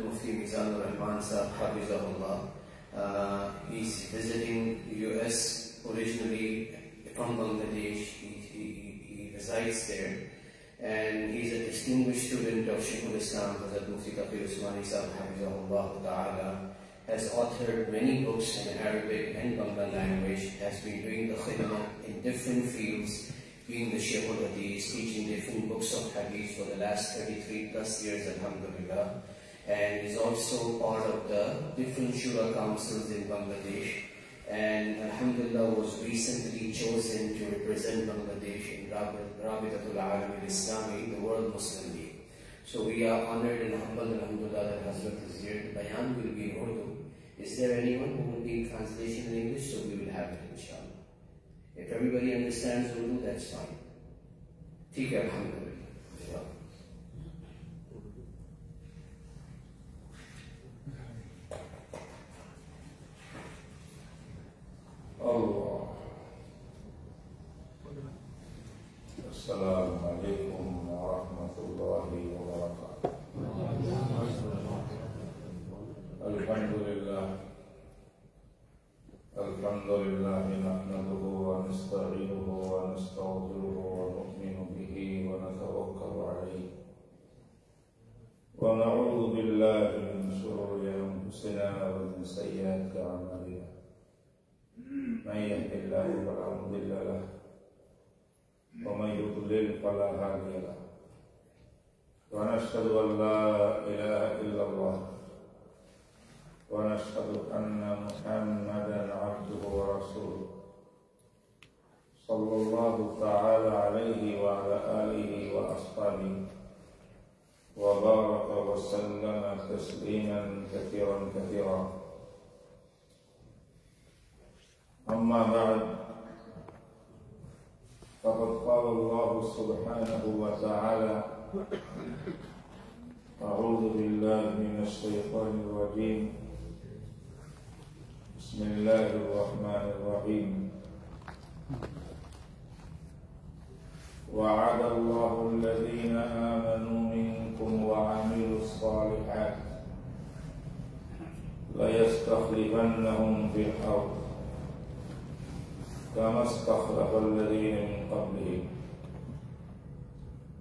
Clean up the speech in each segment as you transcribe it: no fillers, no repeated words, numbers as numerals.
Mufti Mizanur Rahman Sahab Hafizahullah. He's visiting US originally from Bangladesh. He resides there, and he's a distinguished student of Shaykhul Islam Hazrat Mufti Taqi Usmani Sahab Hafizahullah Ta'ala. Has authored many books in Arabic and Bangla language, has been doing the khidmah in different fields, being the Shaykh al-Hadith, teaching different books of Hadith for the last 33 plus years, alhamdulillah, and is also part of the different Shura councils in Bangladesh, and alhamdulillah was recently chosen to represent Bangladesh in Rabitatul Alam al-Islami, the World Muslim League. So we are honored and humbled, alhamdulillah, that Hazrat is here. The bayan will be in Urdu. Is there anyone who will be in translation in English? So we will have it, inshallah. If everybody understands Urdu, that's fine. Theek hai, alhamdulillah. Allah. Assalamu alaikum wa rahmatullahi wa barakatuh. Alhamdulillah nahmaduhu wa nasta'inuhu wa nastaghfiruhu wa nu'minu bihi wa natawakkalu alayhi wa na'udhu billahi min shururi anfusina wa min sayyiati a'malina. Man yahdihillahu fala mudilla lahu wa man yudlil fala hadiya lahu. Wa nashhadu an la ilaha illallah wa nashhadu anna Muhammadan abduhu wa rasuluh sallallahu ta'ala alayhi wa ala alihi wa ashabihi wa baraka wa sallama tasliman kathiran kathiran. Amma ba'd, faqad qala Allah subhanahu wa ta'ala a'udhu billahi minash shaitanir rajim. Bismillahirrahmanirrahim. Wa'ada Allahu alladhina amanu minkum wa 'amilus salihat la yastakhlifannahum fil ardh kama istakhlafa alladhina min qablihim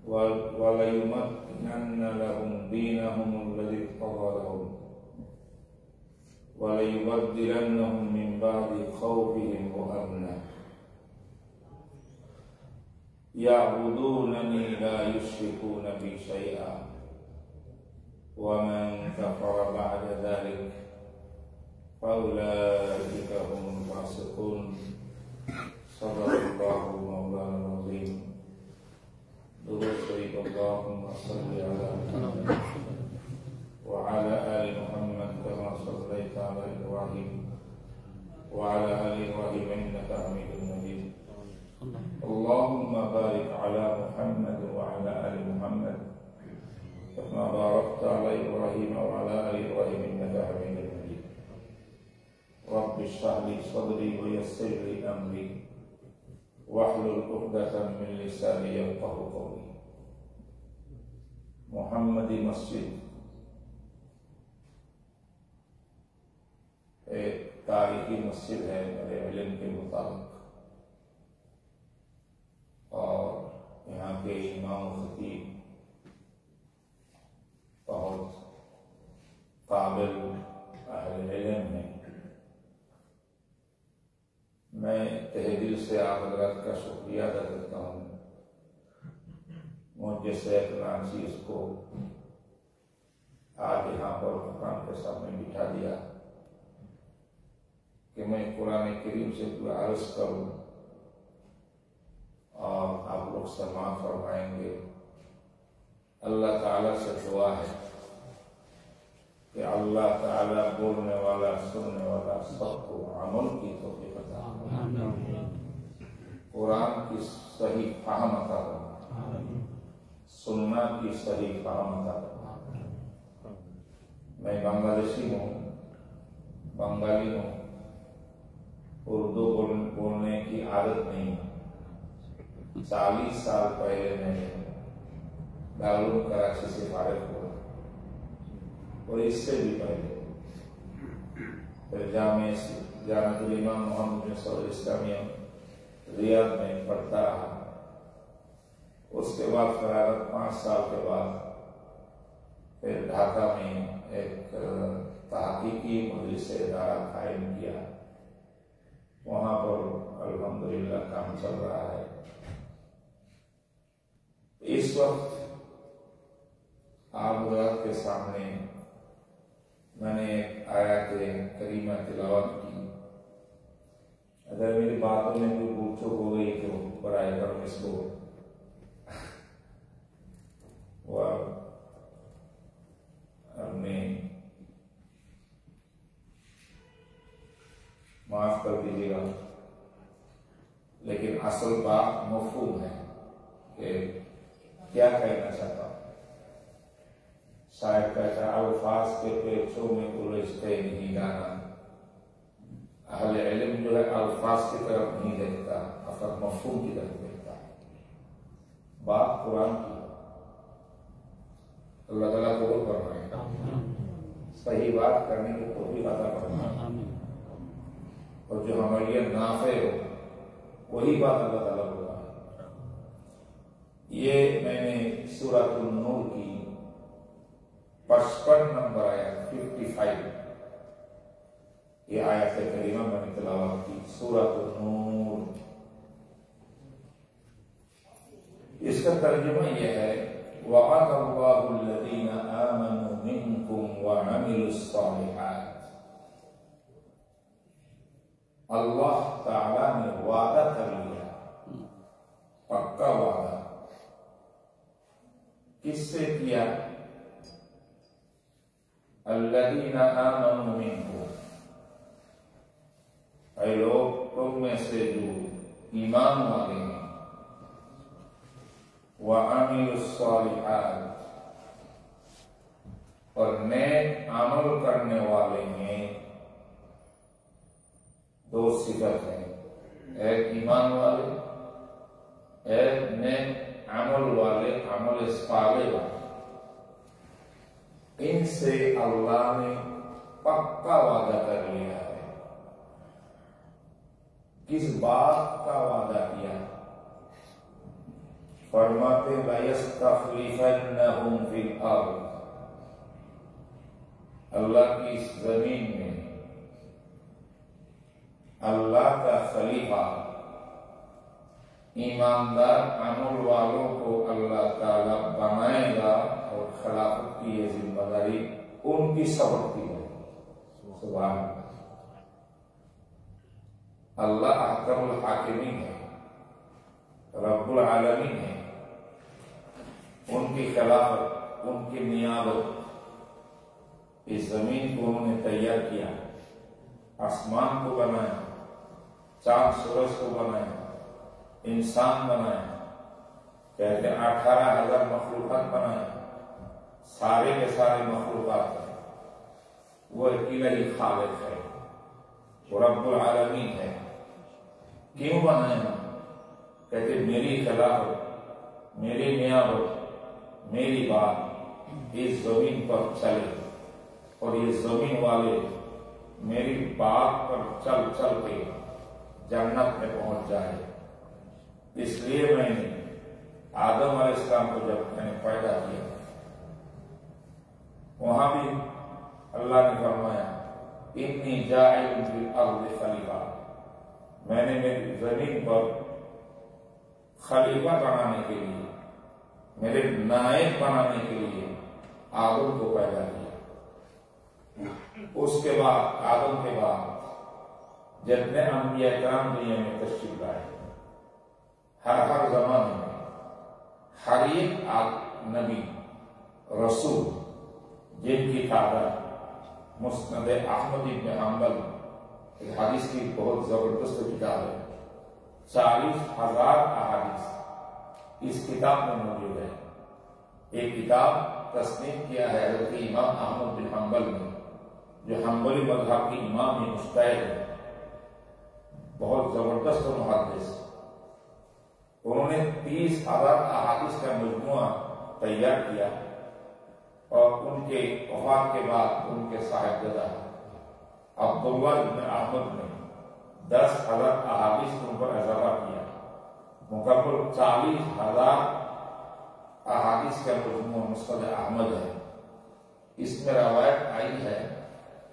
wa la yumakkinanna lahum dinahum alladhi irtada lahum wa la yubaddilannahum min ba'di khawfihim amna ya'budunani la yushrikuna bi shay'a wa man kafara ba'da dhalik fa ulaika humul fasiqun. Sadaqallahu mawlana al-azim. Durud sharif Allahumma salli ala Muhammad wa ala ali Muhammad kama sallaita ala Ibrahim wa ala ali Ibrahim innaka Hamidum Majid. Allahumma barik ala Muhammad wa ala ali Muhammad kama barakta ala Ibrahim wa ala ali Ibrahim innaka Hamidum Majid. Rabbi shrah li sadri wa yassir li amri wahlul 'uqdatam min lisani yafqahu qawli. Muhammadi Masjid ایک تاریخی مسجد ہے میرے علم کے مطابق، اور یہاں کے امام و خطیب بہت قابل اہل علم ہیں. میں تہہ دل سے آپ حضرات کا شکریہ ادا کرتا ہوں. مجھے شیخ ناچیز کو آج یہاں پر حکام کے سامنے بٹھا دیا کہ میں قرآن کریم سے کوئی عرض کروں اور آپ لوگ سماعت فرمائیں گے. اللہ تعالیٰ سے دعا ہے کہ اللہ تعالیٰ بولنے والا سننے والا سب کو عمل کی توفیق عطا فرمائے، قرآن کی صحیح فہم عطا فرمائے، سننا کی صحیح فہم عطا فرمائے. میں بنگلادیشی ہوں، بنگالی ہوں، اردو بولنے کی عادت نہیں. 40 سال پہلے میں دارالعلوم کراچی سے فارغ ہوا. اور اس سے بھی پہلے پھر جامع جامعۃ الامام محمد بن سعود اسلامیہ ریاض میں پڑھتا رہا. اس کے بعد قرارت 5 سال کے بعد پھر ڈھاکہ میں ایک تحقیقی مجلس ادارہ قائم کیا. وہاں پر الحمدللہ کام چل رہا ہے. اس وقت آپ حضرات کے سامنے میں نے ایک آیات کریمہ تلاوت کی. اگر میری باتوں میں کوئی بھول چوک ہو گئی تو برائے کرم اس کو معاف کر دیجیے گا. لیکن اصل بات مفہوم ہے کہ کیا کہنا چاہتا ہوں. شاید کہتا الفاظ کے پیچھوں میں الجھتے نہیں جانا. اہل علم جو ہے الفاظ کی طرف نہیں دیکھتا، اصل مفہوم کی طرف دیکھتا ہے. بات قرآن کی اللہ تعالیٰ قبول فرمائے، صحیح بات کرنے کی توفیق عطا فرمائے، اور جو ہمارے لیے نافع ہو وہی بات اللہ تعالیٰ کو ہے. یہ میں نے سورۃ النور کی 55 نمبر آیت 55 یہ آیت کریمہ میں نے تلاوت کی. سورۃ النور اس کا ترجمہ یہ ہے وَعَدَ اللَّهُ الَّذِينَ آمَنُوا مِنكُمْ وَعَمِلُوا الصَّالِحَاتِ. اللہ تعالیٰ نے وعدہ کر لیا، پکا وعدہ. کس سے کیا؟ الذین آمنوا منکم، اے لوگ تم میں سے جو ایمان والے ہیں، وعملوا الصالحات اور نیک عمل کرنے والے ہیں. 2 صفت ہیں، ایک ایمان والے، ایک نیک عمل والے، عمل صالح والے. ان سے اللہ نے پکا وعدہ کر لیا ہے. کس بات کا وعدہ کیا؟ فرماتے لَيَسْتَخْلِفَنَّهُمْ فِي الْأَرْضِ، اللہ کی اس زمین میں اللہ کا خلیفہ، ایماندار عمل والوں کو اللہ تعالی بنائے گا، اور خلافت کی یہ ذمہ داری ان کی سبقتی ہے. سبحان اللہ احکم الحاکمین ہے، رب العالمین ہے. ان کی خلافت، ان کی نیابت اس زمین کو انہوں نے تیار کیا. آسمان کو بنایا، چاند سورج کو بنایا، انسان بنایا، کہتے 18,000 مخلوقات بنایا. سارے کے سارے مخلوقات ہیں. وہ اکیلا ہی خالق ہے، وہ رب العالمین ہے. کیوں بنایا؟ کہتے میری خلافت، میری نیابت، میری بات اس زمین پر چلے، اور یہ زمین والے میری بات پر چل چل کے جنت میں پہنچ جائے. اس لیے میں نے آدم علیہ السلام کو جب میں نے پیدا کیا، وہاں بھی اللہ نے فرمایا انی جاعل فی الارض خلیفہ، میں نے میری زمین پر خلیفہ بنانے کے لیے، میرے نائب بنانے کے لیے آدم کو پیدا کیا. اس کے بعد آدم کے بعد جتنے انبیاء کرام دنیا میں تشریف لائے، ہر زمانے میں ہر ایک نبی رسول جن کی تعداد مسند احمد بن حنبل ایک حدیث کی بہت زبردست کتاب ہے، 40,000 احادیث اس کتاب میں موجود ہے. ایک کتاب تصنیف کیا ہے حضرت امام احمد بن حنبل نے، جو حنبلی مذہب کی امام مجتہد ہے، بہت زبردست محدث. انہوں نے 30,000 احادیث کا مجموعہ تیار کیا، اور ان کے وفات کے بعد ان کے صاحبزادہ عبداللہ بن احمد نے 10,000 احادیث ان پر اضافہ کیا. مکمل 40,000 احادیث کا مجموعہ مسند احمد ہے. اس میں روایت آئی ہے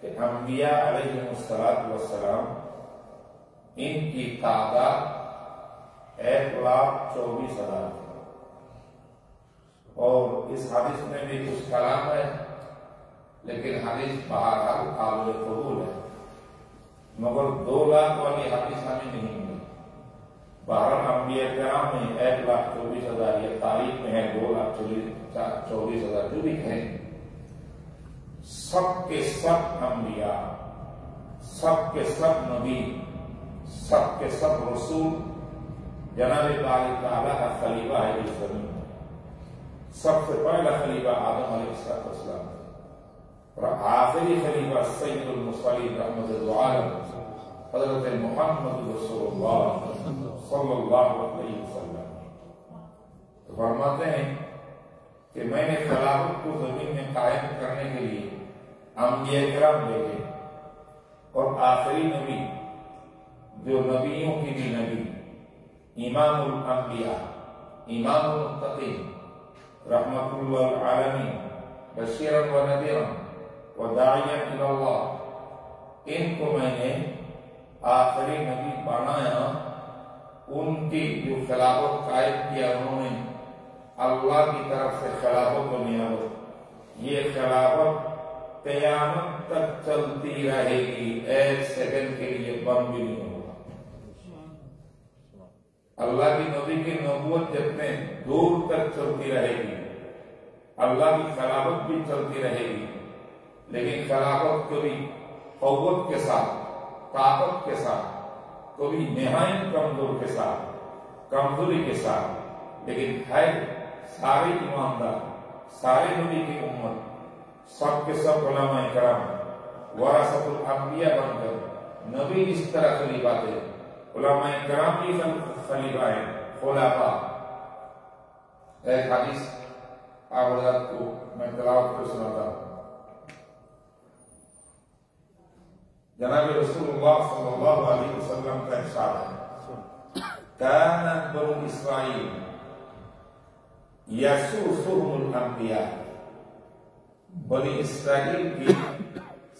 کہ انبیاء علیہ السلام ان کی تعداد 1,24,000 ہے. اور اس حدیث میں بھی کچھ کلام ہے، لیکن حدیث بہرحال قابل قبول ہے. مگر 2 لاکھ والی حدیث ہمیں نہیں ملی. بہرحال انبیاء کرام میں 1,24,000 یہ تاریخ میں ہے، 2,24,000 جو بھی کہیں. سب کے سب انبیاء، سب کے سب نبی، سب کے سب رسول جناب باری تعالیٰ کا خلیفہ ہے اس زمین میں. سب سے پہلا خلیفہ آدم علیہ السلام اور آخری خلیفہ سید المرسلین رحمت العالم حضرت محمد رسول اللہ صلی اللہ علیہ وسلم. تو فرماتے ہیں کہ میں نے خلافت کو زمین میں قائم کرنے کے لیے انبیاء کرام بھیجے، اور آخری نبی جو نبیوں کی بھی نبی، امام الانبیاء، امام المتقین، رحمت اللہ العالمین، بشیرا و نذیرا و داعیا الی اللہ، ان کو میں نے آخری نبی بنایا. ان کی جو خلافت قائم کیا انہوں نے اللہ کی طرف سے خلافت و نیابت. یہ خلافت قیامت تک چلتی رہے گی، 1 سیکنڈ کے لیے بند بھی نہیں ہوگا. اللہ کی نبی کی نبوت جتنے دور تک چلتی رہے گی، اللہ کی خلافت بھی چلتی رہے گی. لیکن خلافت کبھی قوت کے ساتھ، طاقت کے ساتھ، کبھی نہایت کمزور کے ساتھ، کمزوری کے ساتھ، لیکن ہے سارے ایماندار، سارے نبی کی امت، سب کے سب علماء کرام ورثۃ الانبیاء بن کر نبی اس طرح خلیفہ تھے، علماء کرام بھی خلیفہ ہیں، خلفاء. ایک حدیث آپ حضرات کو میں تلاوت کر سناتا ہوں. جناب رسول اللہ صلی اللہ علیہ وسلم کا ارشاد ہے، کانت بنو اسرائیل یسوسهم الانبیاء. بنی اسرائیل کی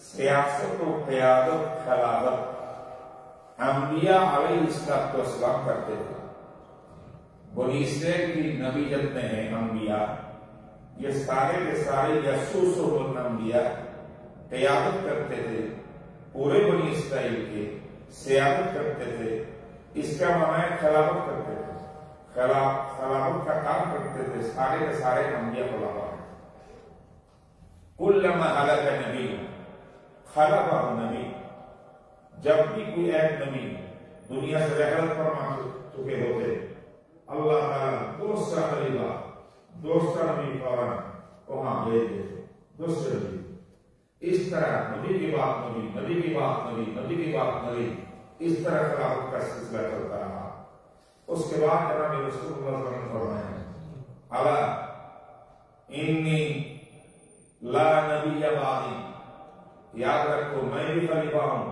سیاست و قیادت، خلافت انبیاء علیہ السلام کرتے تھے. بنی اسرائیل کی نبی جتنے ہیں انبیاء، یہ سارے کے سارے یسوسهم الانبیاء قیادت کرتے تھے، پورے بنی اسرائیل کے سیاست کرتے تھے. اس کا معنی خلافت کرتے تھے، خلافت کا کام کرتے تھے. سارے کے سارے انبیاء خلفاء. کلما ہلک نبی خلفہ نبی، جب بھی کوئی ایک نبی دنیا سے رحلت فرما چکے ہوتے، اللہ تعالیٰ دوسرا خلیفہ، دوسرا نبی فوراً وہاں بھیج دیتے، دوسرے نبی. اس طرح نبی کی بات نبی، نبی کی بات نبی، نبی کی بات نبی، اس طرح خلافت کا سلسلہ چلتا رہا. اس کے بعد جناب رسول اللہ صلی اللہ علیہ وسلم فرمایا، الا انی لا نبی بعدی، یاد رکھو میں بھی خلیفہ ہوں،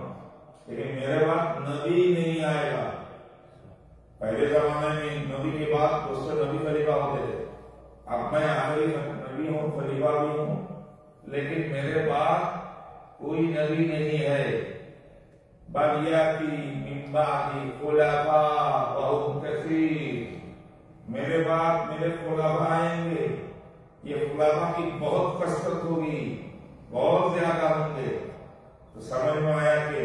لیکن میرے بعد نبی نہیں آئے گا. پہلے زمانے میں نبی کی بات دوسرے نبی خلیفہ ہوتے تھے. اب میں آخری نبی ہوں، خلیفہ بھی ہوں، لیکن میرے بعد کوئی نبی نہیں ہے. بل یاتی من بعدی خلفاء وهم کثیر، میرے بعد میرے خلفاء آئیں گے. یہ خلفاء کی بہت کثرت ہوگی، بہت زیادہ ہوں گے. تو سمجھ میں آیا کہ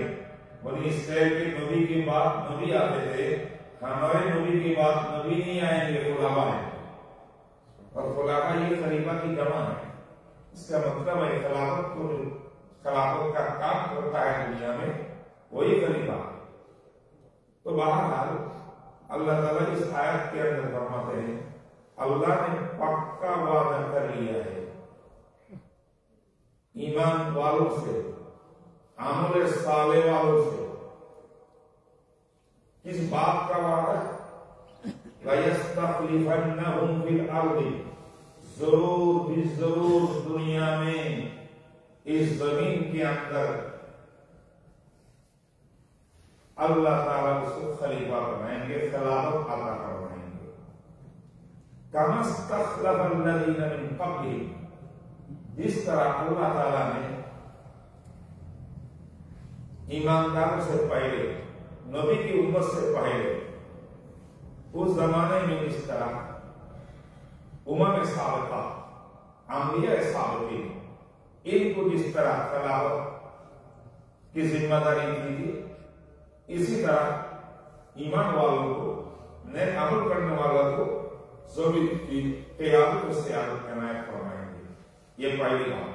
بنی اسرائیل کے نبی کی بات نبی آتے تھے، ہمارے نبی کی بات نبی نہیں آئیں گے، خلفاء ہیں. اور خلفاء یہ خلیفہ کی جمع ہے. اس کا مطلب ہے خلافت کا کام کرتا ہے دنیا میں وہی خلیفہ. تو بہرحال اللہ تعالیٰ اس آیت کے اندر فرماتے ہیں، اللہ نے پکا وعدہ کر لیا ہے ایمان والوں سے، عمل صالح والوں سے. کس بات کا وعدہ؟ وَيَسْتَخْلِفَنَّهُمْ فِي الْأَرْضِ ضرور بھی ضرور دنیا میں اس زمین کے اندر اللہ تعالیٰ اس کو خلیفہ بنائیں گے، خلافت عطا کروائیں گے۔ کما استخلف الذین من قبلہم، جس طرح اللہ تعالیٰ نے ایمانداروں سے پہلے، نبی کی امت سے پہلے اس زمانے میں اس طرح امم سابقہ، انبیاء سابقین، ان کو جس طرح خلافت کی ذمہ داری دی تھی، اسی طرح ایمان والوں کو، نیک عمل کرنے والوں کو زمین کی قیادت و سیادت عنایت فرمائیں گے۔ یہ پہلی بات۔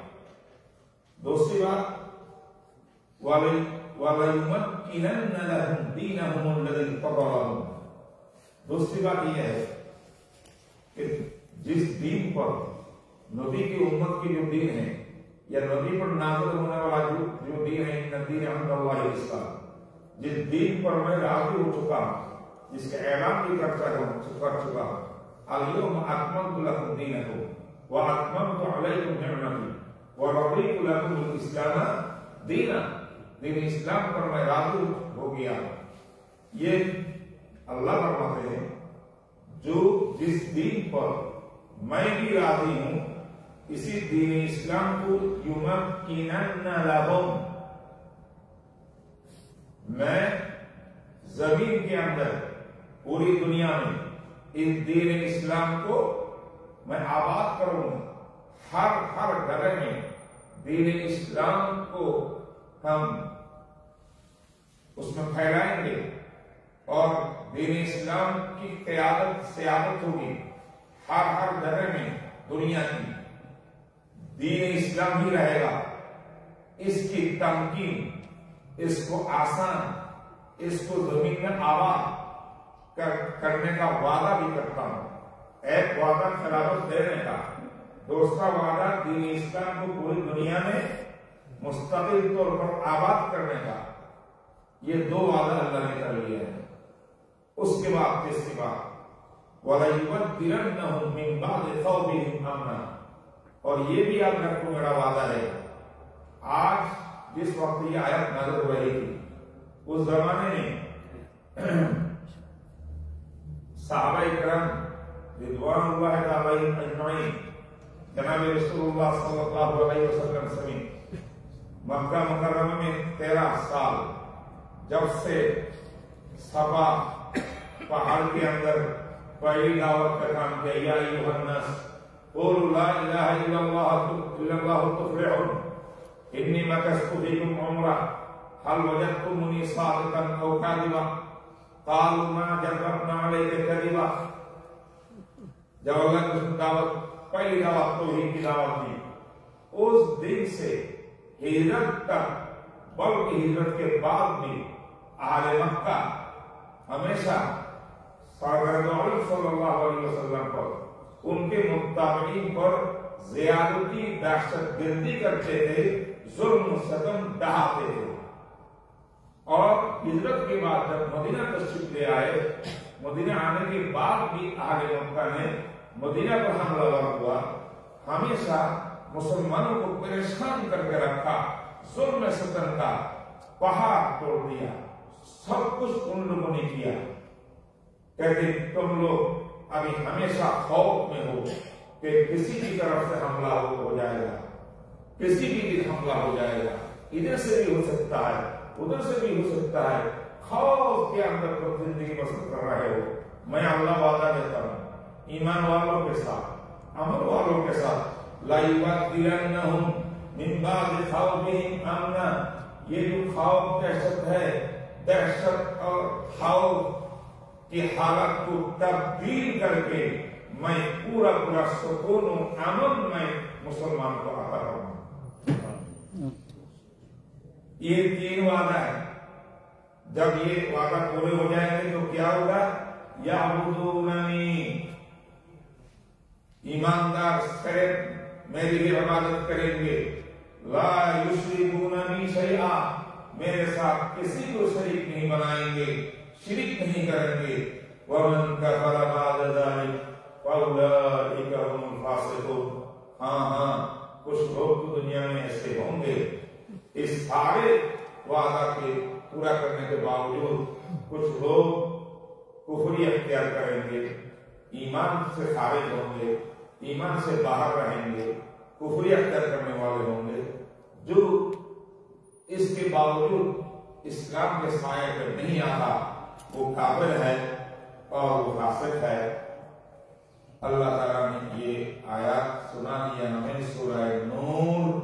دوسری بات، وَلَيُمَكِّنَنَّ لَهُمْ دِينَهُمُ الَّذِي ارْتَضَىٰ لَهُمْ۔ دوسری بات یہ ہے کہ جس دین پر نبی کی امت کی جو دین ہے، یا نبی پر نازل ہونے والا جو دین ہے، ان الدین عند اللہ الاسلام، جس دین پر میں راضی ہو چکا ہوں، جس کا اعلان بھی کر چکا ہوں، اليوم اکملت لکم دینکم واتممت علیکم نعمتی ورضیت لکم الاسلام دینا، دین اسلام پر میں راضی ہو گیا۔ یہ اللہ فرماتے ہیں جو جس دین پر میں بھی راضی ہوں، اسی دین اسلام کو یمکنن لہم، میں زمین کے اندر پوری دنیا میں اس دین اسلام کو میں آباد کروں گا۔ ہر جگہ میں دین اسلام کو ہم اس میں پھیلائیں گے، اور دین اسلام کی قیادت سیادت ہوگی ہر جگہ میں دنیا کی، دین اسلام ہی رہے گا۔ اس کی تمکین، اس کو آسان، اس کو زمین میں آباد کرنے کا وعدہ بھی کرتا ہوں۔ ایک وعدہ خلافت دینے کا، دوسرا وعدہ دین اسلام کو پوری دنیا میں مستقل طور پر آباد کرنے کا۔ یہ دو وعدہ اللہ نے کر لیا ہے۔ اس کے بعد تیسری بات، وَلَيُبَدِّلَنَّهُم مِّن بَعْدِ خَوْفِهِمْ أَمْنًا، اور یہ بھی یاد رکھو میرا وعدہ ہے۔ آج جس وقت یہ آیت نازل ہو رہی تھی، اس زمانے میں صحابہ کرام رضوان اللہ تعالی اجمعین، جناب رسول اللہ صلی اللہ علیہ وسلم سمیت مکہ مکرمہ میں 13 سال، جب سے صفا پہاڑ کے اندر پہلی دعوت کا کام کیا، یا ایھا الناس قولوا لا الہ الا اللہ تفلحون، انی مکثت فیکم عمرہ هل وجدتمونی صادقا او کاذبا قالوا ما جربنا علیک کذبا۔ جب اللہ نے دعوت، پہلی دعوت توحید کی دعوت دی، اس دن سے ہجرت تک، بلکہ ہجرت کے بعد بھی اہل مکہ ہمیشہ سرکار دو عالم صلی اللہ علیہ وسلم پر، ان کے متابعین پر زیادتی، دہشت گردی کرتے تھے، ظلم و ستم ڈھاتے تھے۔ اور ہجرت کے بعد جب مدینہ تشریف لے آئے، مدینہ آنے کے بعد بھی اہل مکہ نے مدینہ پر حملہ ہوا، ہمیشہ مسلمانوں کو پریشان کر کے رکھا، ظلم و ستم کا پہاڑ توڑ دیا، سب کچھ ان لوگوں نے کیا۔ کہتے تم لوگ ابھی ہمیشہ خوف میں ہو کہ کسی کی طرف سے حملہ ہو جائے گا، کسی بھی حملہ ہو جائے گا، ادھر سے بھی ہو سکتا ہے، ادھر سے بھی ہو سکتا ہے، خوف کے اندر تم زندگی بسر کر رہے ہو۔ میں اللہ وعدہ دیتا ہوں ایمان والوں کے ساتھ، عمل والوں کے ساتھ، لَيُبَدِّلَنَّهُم مِّن بَعْدِ خَوْفِهِمْ أَمْنًا، یہ جو خوف دہشت ہے، دہشت اور خوف کی حالت کو تبدیل کر کے میں پورا سکون و امن میں مسلمان کو عطا کروں۔ یہ 3 وعدہ ہے۔ جب یہ وعدہ پورے ہو جائیں گے تو کیا ہوگا؟ یعبدوننی، ایماندار صرف میری ہی عبادت کریں گے، لا یشرکون بی شیئا، میرے ساتھ کسی کو شریک نہیں بنائیں گے، شرک نہیں کریں گے۔ وَمَنْ كَفَرَ بَعْدَ ذَلِكَ فَأُولَئِكَ هُمُ الْفَاسِقُونَ، الفاسقون، ہاں کچھ لوگ تو دنیا میں ایسے ہوں گے اس سارے وعدہ کے پورا کرنے کے باوجود کچھ لوگ کفری اختیار کریں گے، ایمان سے خارج ہوں گے، ایمان سے باہر رہیں گے، کفری اختیار کرنے والے ہوں گے، جو اس کے باوجود اسلام کے سائے پر نہیں آتا وہ کافر ہے اور وہ فاسق ہے۔ اللہ تعالیٰ نے یہ آیات سنا دیا ہمیں سورہ نور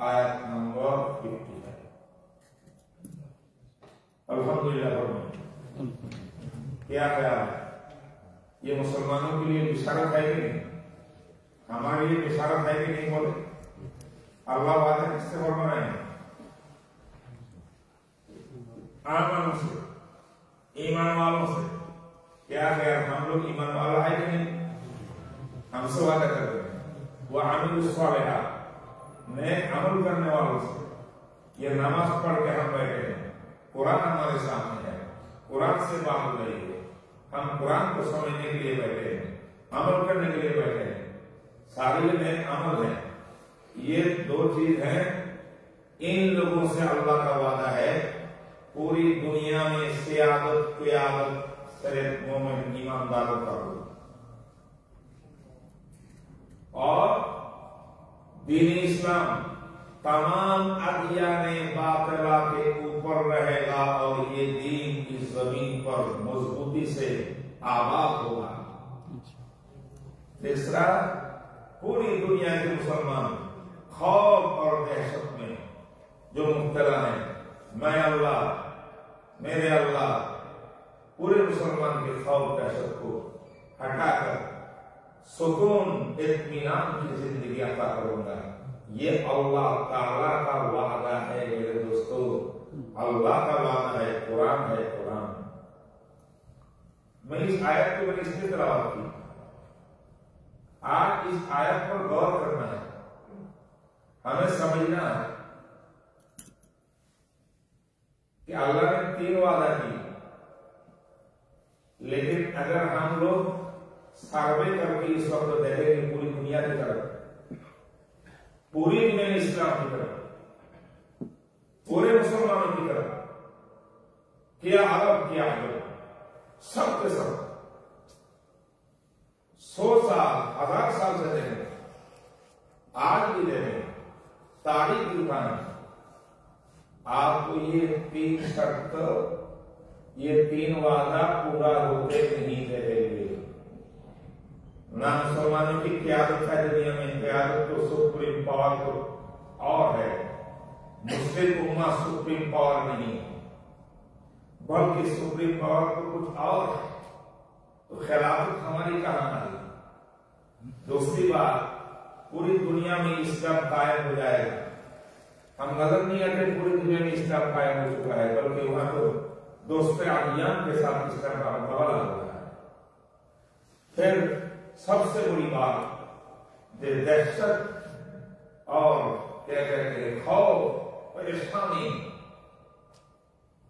آیت نمبر 50 ہے۔ الحمدللہ کیا خیال ہے؟ یہ مسلمانوں کے لیے بشارت ہے کہ نہیں؟ ہمارے لیے بشارت ہے کہ نہیں؟ بولے اللہ وعدہ کس سے فرما رہے ہیں؟ آمنوں سے، ایمان والوں سے۔ کیا خیال ہم لوگ ایمان والا ہے کہ نہیں؟ ہم سے وعدہ کرتے ہیں وَعَمِلُوا الصَّالِحَاتِ، نیک عمل کرنے والوں سے۔ یہ نماز پڑھ کے ہم بیٹھے ہیں، قرآن ہمارے سامنے ہے، قرآن سے بات ہو رہی ہے، ہم قرآن کو سمجھنے کے لیے بیٹھے ہیں، عمل کرنے کے لیے بیٹھے ہیں، سارے نیک عمل ہیں۔ یہ دو چیز ہیں، ان لوگوں سے اللہ کا وعدہ ہے پوری دنیا میں سیادت قیادت صرف مومن ایمانداروں کا ہو، اور دین اسلام تمام ادیان باطلہ کے اوپر رہے گا اور یہ دین کی زمین پر مضبوطی سے آباد ہوگا۔ تیسرا، پوری دنیا کے مسلمان خوف اور دہشت میں جو مبتلا ہیں، میں اللہ، میرے اللہ، پورے مسلمان کے خوف دہشت کو ہٹا کر سکون اطمینان کی زندگی عطا کروں گا۔ یہ اللہ تعالیٰ کا وعدہ ہے میرے دوستو، اللہ کا وعدہ ہے، قرآن ہے، قرآن۔ میں اس آیت کو اس لیے تلاوت کی، آج اس آیت پر غور کرنا ہے، ہمیں سمجھنا ہے کہ اللہ نے 3 وعدہ کی، لیکن اگر ہم لوگ سروے کر کے اس وقت دیکھیں گے پوری دنیا کی طرف، پوری دنیا اسلام کی طرف، پورے مسلمانوں کی طرف، کیا عرب کیا عجم، سب کے سب 100 سال 1000 سال سے رہے ہیں، آج بھی رہے ہیں، تاریخ کی دکان۔ آپ کو یہ 3 شرط، یہ 3 وعدہ پورا ہوتے نہیں رہے گے۔ نہ مسلمانوں کی قیادت ہے دنیا میں، قیادت تو سپریم پاور تو اور ہے، مسلم امہ سپریم پاور نہیں، بلکہ سپریم پاور تو کچھ اور ہے، تو خلافت ہماری کہاں آئی؟ دوسری بات، پوری دنیا میں اسلام قائم ہو جائے گا۔ ہم نظر نہیں آتے پوری دنیا میں اسلام قائم ہو چکا ہے، بلکہ وہاں تو دوست عدیان کے ساتھ اسلام کا مقابلہ ہو رہا ہے۔ پھر سب سے بڑی بات، دہشت اور کیا کہتے ہیں خوف پریشانی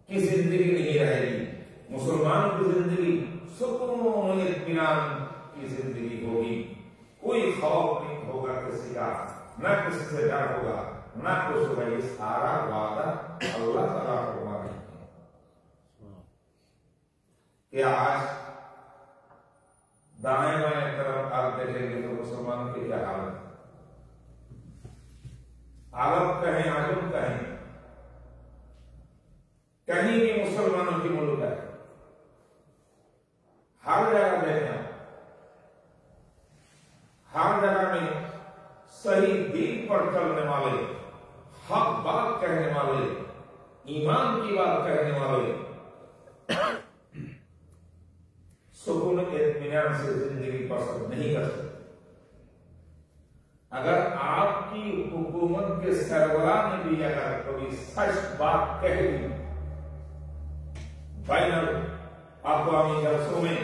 کی زندگی نہیں رہے گی، مسلمانوں کی زندگی سکون اطمینان کی زندگی ہوگی، کوئی خوف نہیں ہوگا کسی کا، نہ کسی سے ڈر ہوگا، نہ کچھ ہوگا۔ یہ سارا وعدہ اللہ تعالیٰ فرما رہے ہیں۔ کیا آج دائیں بائیں طرف آپ دیکھیں گے تو مسلمانوں کی کیا حالت ہے؟ عرب کہیں، عجم کہیں، کہیں بھی مسلمانوں کی ملک ہے، ہر جگہ دیکھیں، ہر جگہ میں صحیح دین پر چلنے والے، حق بات کہنے والے، ایمان کی بات کہنے والے سکون اطمینان سے زندگی بسر نہیں کر سکتے۔ اگر آپ کی حکومت کے سربراہ نے بھی اگر کبھی سچ بات کہہ دی بین الاقوامی جلسوں میں،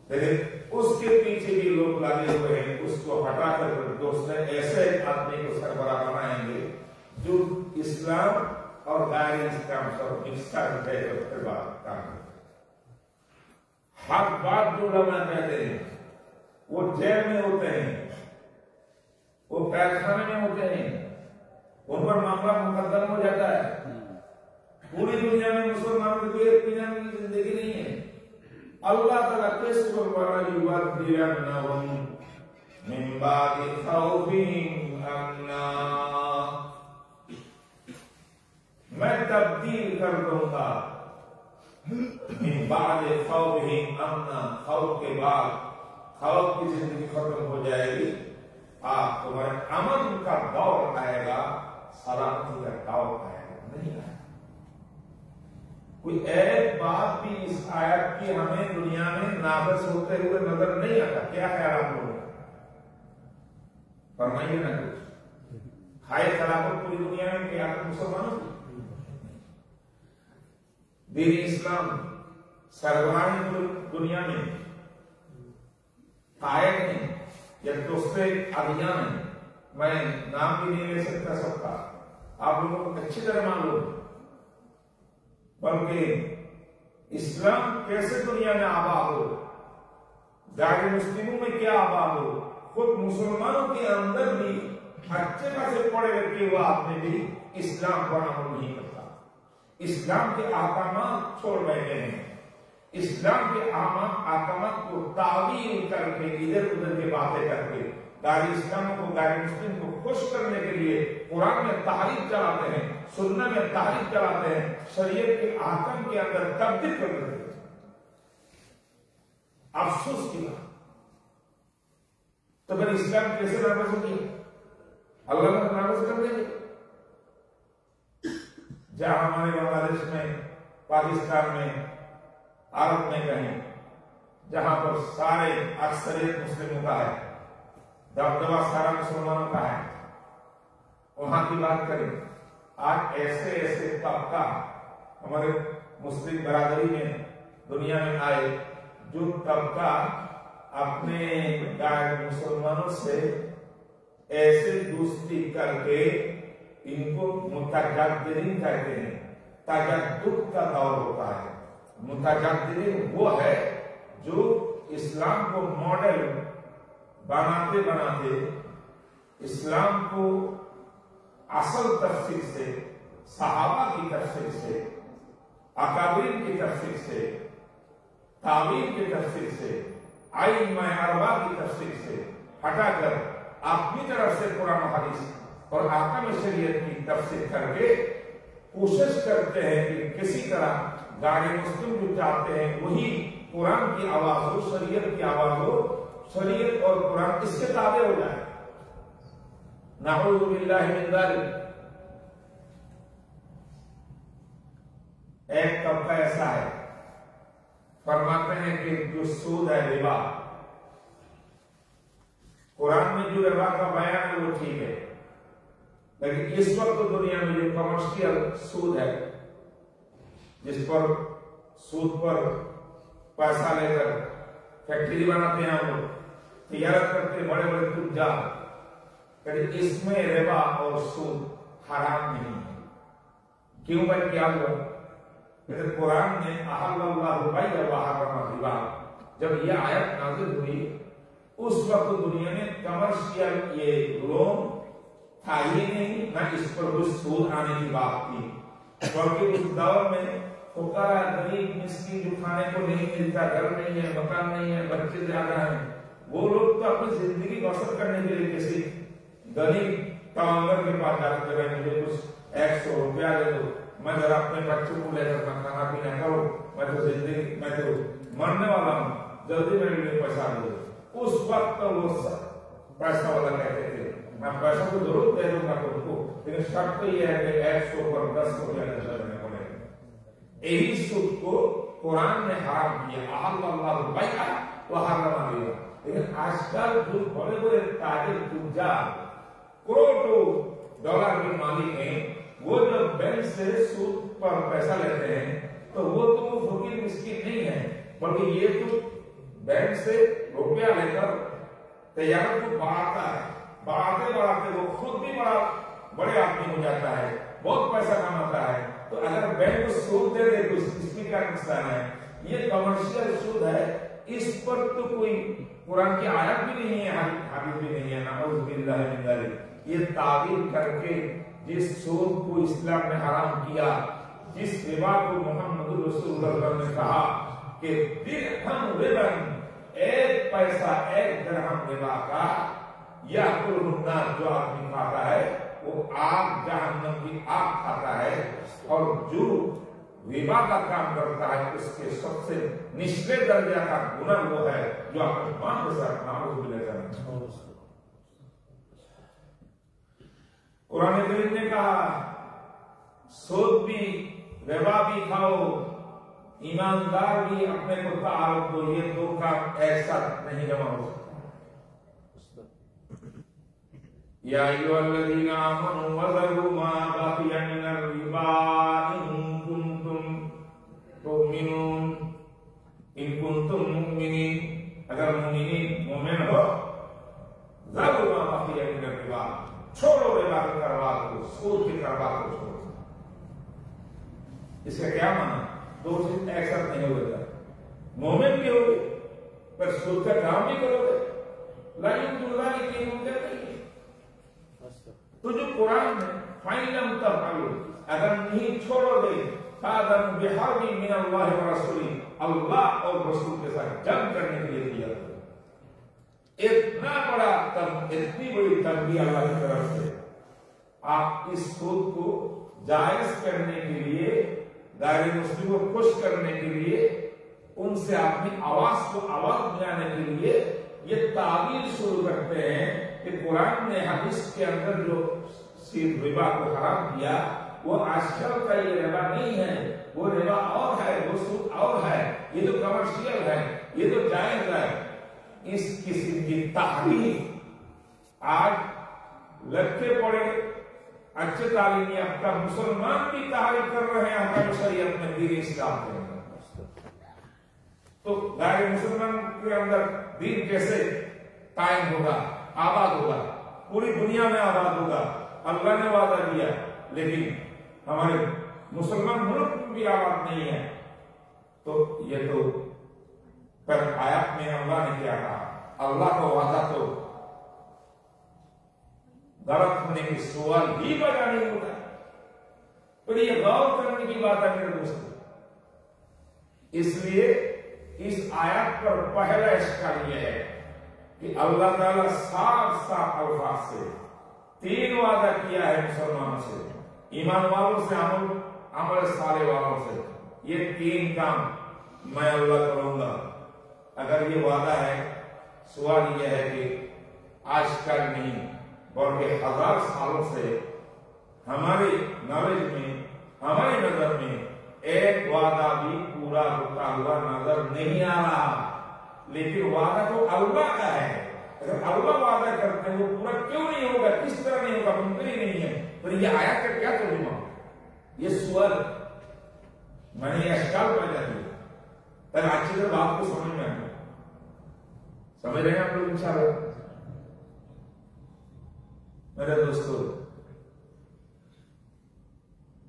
لیکن اس کے پیچھے بھی لوگ لگے ہوئے ہیں، اس کو ہٹا کر دوست ایسے آدمی کو سربراہ بنائیں گے جو اسلام اور غیر اسلام سب مکس کر کے بات کریں گے۔ حق بات جو علماء کہتے ہیں وہ جیل میں ہوتے ہیں، وہ قید خانے میں ہوتے ہیں، ان پر معاملہ مقدم ہو جاتا ہے۔ پوری دنیا میں مسلمانوں کی کوئی اطمینان کی زندگی نہیں ہے۔ اللہ تعالیٰ کیسے يُبَدِّلَنَّهُمْ مِن بَعْدِ خَوْفِهِمْ أَمْنًا، میں تبدیل کر دوں گا من بعد خوفهم امنا، خوف کے بعد خوف کی زندگی ختم ہو جائے گی، آپ تمہارے امن کا دور آئے گا، سلامتی کا دور آئے گا، نہیں آئے گا۔ کوئی ایک بات بھی اس آیت کی ہمیں دنیا میں نافذ ہوتے ہوئے نظر نہیں آتا۔ کیا خیال آپ لوگوں کا؟ فرمائیے نا کچھ۔ ہائے خلافت پوری دنیا میں کیا مسلمانوں کی؟ دین اسلام سربراہی پوری دنیا میں قائد ہیں یا دوسرے ادیان ہیں، میں نام بھی نہیں لے سکتا سب کا، آپ لوگوں کو اچھی طرح معلوم، بلکہ اسلام کیسے دنیا میں آباد ہو، غیر مسلموں میں کیا آباد ہو، خود مسلمانوں کے اندر بھی اچھے خاصے پڑھے لکھے ہوئے آدمی بھی اسلام پر عمل نہیں کرتا، اسلام کے احکامات چھوڑ بیٹھے ہیں، اسلام کے احکامات کو تعویل کر کے ادھر ادھر کی باتیں کر کے غیر اسلام کو غیر مسلم کو خوش کرنے کے لیے قرآن میں تحریف چلاتے ہیں، سنت میں تحریف چلاتے ہیں، شریعت کے احکام کے اندر تبدیل کر دیتے ہیں۔ افسوس کی بات، تو پھر اسلام کیسے نافذ ہوگی؟ اللہ نے نافذ کر دیں گے۔ جہاں ہمارے بنگلہ دیش میں، پاکستان میں، عرب میں کہیں جہاں پر سارے اکثریت مسلموں کا ہے، دبدبہ سارا مسلمانوں کا ہے، وہاں کی بات کریں، آج ایسے ایسے طبقہ ہمارے مسلم برادری میں دنیا میں آئے جو طبقہ اپنے غیر مسلمانوں سے ایسے دوستی کر کے ان کو متجددین کہتے ہیں۔ تجدد کا دور ہوتا ہے۔ متجددین وہ ہے جو اسلام کو ماڈل بناتے بناتے اسلام کو اصل تفسیر سے، صحابہ کی تفسیر سے، اکابرین کی تفسیر سے، تابعین کی تفسیر سے، ائمہ اربعہ کی تفسیر سے ہٹا کر اپنی طرف سے قرآن و حدیث اور احکام شریعت کی تفسیر کر کے کوشش کرتے ہیں کہ کسی طرح غیر مسلم جو چاہتے ہیں وہی قرآن کی آواز ہو، شریعت کی آواز ہو، شریعت اور قرآن اس کے تابع ہو جائے۔ نعوذ باللہ من ذالک۔ ایک طبقہ ایسا ہے، فرماتے ہیں کہ جو سود ہے، ربا، قرآن میں جو ربا کا بیان ہے وہ ٹھیک ہے، لیکن اس وقت دنیا میں جو کمرشل سود ہے، جس پر سود پر پیسہ لے کر فیکٹری بناتے ہیں ہم لوگ، تجارت کرتے بڑے بڑے تجار، لیکن اس میں ربا اور سود حرام نہیں ہے۔ کیوں بھائی؟ کیا ہوا؟ قرآن نے احل اللہ البیع وحرم الربا، جب یہ آیت نازل ہوئی اس وقت دنیا میں کمرشل یہ لون تھا ہی نہیں، نہ اس پر کوئی سود آنے کی بات تھی، بلکہ اس دور میں فقراء، غریب، مسکین جو کھانے کو نہیں ملتا، گھر نہیں ہے، مکان نہیں ہے، بچے زیادہ ہیں، وہ لوگ تو اپنی زندگی بسر کرنے کے لیے کسی غریب تمنگر کے پاس جاتے رہے، مجھے کچھ 100 روپیہ دے دو، میں ذرا اپنے بچوں کو لے کر کھانا پینا کرو، میں تو زندگی میں تو مرنے والا ہوں، جلدی میرے لیے پیسہ دے دو۔ اس وقت وہ پیسہ والا کہتے تھے میں پیسہ تو ضرور دے دوں گا تم کو، لیکن شرط تو یہ ہے کہ 100 پر 10 روپیہ نظر میں پڑے گا۔ یہی سود کو قرآن نے حرام کیا، احل اللہ البیع وحرم الربا۔ لیکن آج کل جو بڑے بڑے تاجر تجار کروڑوں ڈالر کے مالک ہیں، وہ جب بینک سے سود پر پیسہ لیتے ہیں تو وہ تو فقیر مسکین نہیں ہے، بلکہ یہ تو بینک سے روپیہ لے کر تجارت کو بڑھاتا ہے، بڑھاتے بڑھاتے وہ خود بھی بڑے آدمی ہو جاتا ہے، بہت پیسہ کماتا ہے۔ تو اگر بینک کو سود دے دے تو اس میں کیا نقصان ہے؟ یہ کمرشل سود ہے، اس پر تو کوئی قرآن کی آیت بھی نہیں ہے، حدیث بھی نہیں ہے، نعوذ باللہ من ذالک۔ یہ تعبیر کر کے جس سود کو اسلام نے حرام کیا، جس ربا کو محمد رسول اللہ نے کہا کہ درہم ربن، ایک پیسہ ایک درہم ربا کا، یا الناس، جو آدمی کھاتا ہے وہ آگ، جہنم کی آگ کھاتا ہے، اور جو ربا کا کام کرتا ہے اس کے سب سے نچلے درجہ کا گناہ وہ ہے جو اپنے ماں کے ساتھ نعوذ باللہ کرنا۔ قرآن کریم نے کہا سود بھی، ربا بھی کھاؤ، ایماندار بھی اپنے کو تعارف دو، یہ دو کام ایک ساتھ نہیں جمع ہو سکتا۔ یا ایھا الذین آمنوا وذروا ما بقی من الربا ان کنتم تؤمنون، ان کنتم مؤمنین، اگر مومن ہو، ذروا ما بقی من الربا، چھوڑو ربا کے کاروبار کو، سود کے کاروبار کو چھوڑو۔ اس کا کیا معنی؟ دو چیز ایک ساتھ نہیں ہو جاتا، مومن بھی ہوگے پر سود کا کام بھی کرو گے، لا یمکن ذلک، یہ ممکن نہیں ہے۔ تو جو قرآن میں فَإِن لَمْ تَفْعَلُوا، اگر نہیں چھوڑو گے، فَأَذَنُوا بِحَرْبٍ مِّنَ اللَّهِ وَرَسُولِهِ، اللہ اور رسول کے ساتھ جنگ کرنے کے لیے دیا تھا۔ اتنا بڑا اتنی بڑی تنبیہ اللہ کی طرف سے، آپ اس سود کو جائز کرنے کے لیے، دائرہ مسلم کو خوش کرنے کے لیے، ان سے اپنی آواز کو آواز دلانے کے لیے یہ تعبیر شروع کرتے ہیں کہ قرآن نے حدیث کے اندر جو ربا کو حرام کیا وہ آج کل کا یہ ربا نہیں ہے، وہ ربا اور ہے، وہ سود اور ہے، یہ تو کمرشیل ہے، یہ تو جائز ہے۔ اس قسم کی تحریم آج لگتے پڑے اچھے تعلیم یافتہ مسلمان بھی تحریم کر رہے ہیں ہماری شریعت میں، دین اسلام کے اندر۔ تو دائرہ مسلمان کے اندر دین کیسے قائم ہوگا، آباد ہوگا، پوری دنیا میں آباد ہوگا؟ اللہ نے وعدہ کیا، لیکن ہمارے مسلمان ملک میں بھی آباد نہیں ہے۔ تو یہ تو پر آیات میں اللہ نے کیا کہا، اللہ کا وعدہ تو غلط ہونے کی سوال ہی پیدا نہیں ہوتا۔ پر یہ غور کرنے کی بات ہے میرے دوستو۔ اس لیے اس آیات پر پہلا اشکال یہ ہے کہ اللہ تعالیٰ صاف صاف الفاظ سے تین وعدہ کیا ہے مسلمانوں سے، ایمان والوں سے، عمل صالح والوں سے، یہ تین کام میں اللہ کروں گا۔ اگر یہ وعدہ ہے، سوال یہ ہے کہ آج کل نہیں بلکہ ہزار سالوں سے ہماری نالج میں، ہماری نظر میں ایک وعدہ بھی پورا ہوتا ہوا نظر نہیں آ رہا۔ لیکن وعدہ تو اللہ کا ہے، اگر اللہ وعدہ کرتے ہیں وہ پورا کیوں نہیں ہوگا، کس طرح نہیں ہوگا، ممکن ہی نہیں ہے۔ تو یہ آیات کا کیا ترجمہ؟ یہ سوال میں نے یہ اشکال پیدا کیا تاکہ اچھی طرح بات کو سمجھ میں آئے۔ سمجھ رہے ہیں آپ لوگ انشاءاللہ؟ میرے دوستو،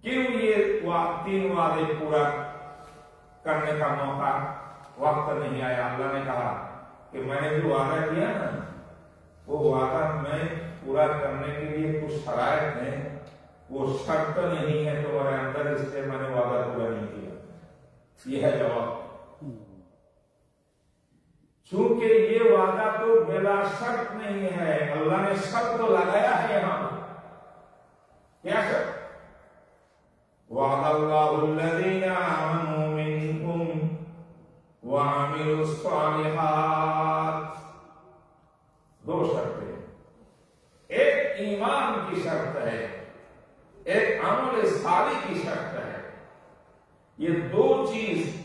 کیوں یہ تین وعدے پورا کرنے کا موقع وقت نہیں آیا؟ اللہ نے کہا کہ میں نے جو وعدہ کیا نا، وہ وعدہ میں پورا کرنے کے لیے کچھ شرائط ہیں، وہ شرط نہیں ہے تمہارے اندر، اس لیے میں نے وعدہ پورا نہیں کیا۔ یہ ہے جواب۔ چونکہ یہ وعدہ تو بلا شرط نہیں ہے، اللہ نے شرط تو لگایا ہے یہاں۔ کیا شرط؟ وعد اللہ الذین آمنوا منکم وعملوا الصالحات، دو شرطیں، ایک ایمان کی شرط ہے، ایک عمل صالح کی شرط ہے۔ یہ دو چیز،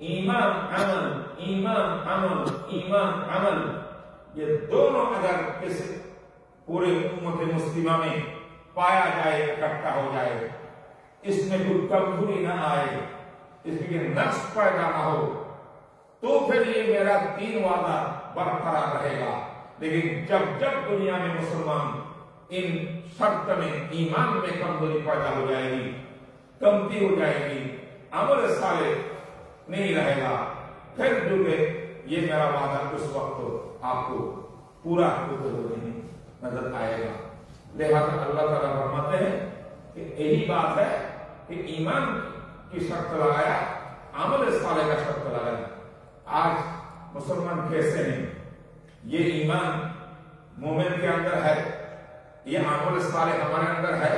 ایمان عمل، ایمان عمل، ایمان عمل، یہ دونوں اگر کسی پورے امت مسلمہ میں پایا جائے، اکٹھا ہو جائے، اس میں کوئی کمزوری نہ آئے، اس میں نقص پیدا نہ ہو، تو پھر یہ میرا تین وعدہ برقرار رہے گا۔ لیکن جب دنیا میں مسلمان ان شرط میں، ایمان میں کمزوری پیدا ہو جائے گی، کمتی ہو جائے گی، عمل صالح نہیں رہے گا، پھر جو کہ یہ میرا وعدہ اس وقت آپ کو پورا ہوتے ہوئے نہیں نظر آئے گا. لہذا اللہ تعالیٰ فرماتے ہیں کہ یہی بات ہے کہ ایمان کی شرط لگایا, عمل صالح کا شرط لگایا. آج مسلمان کیسے ہیں؟ یہ ایمان مومن کے اندر ہے, یہ عمل صالح ہمارے اندر ہے,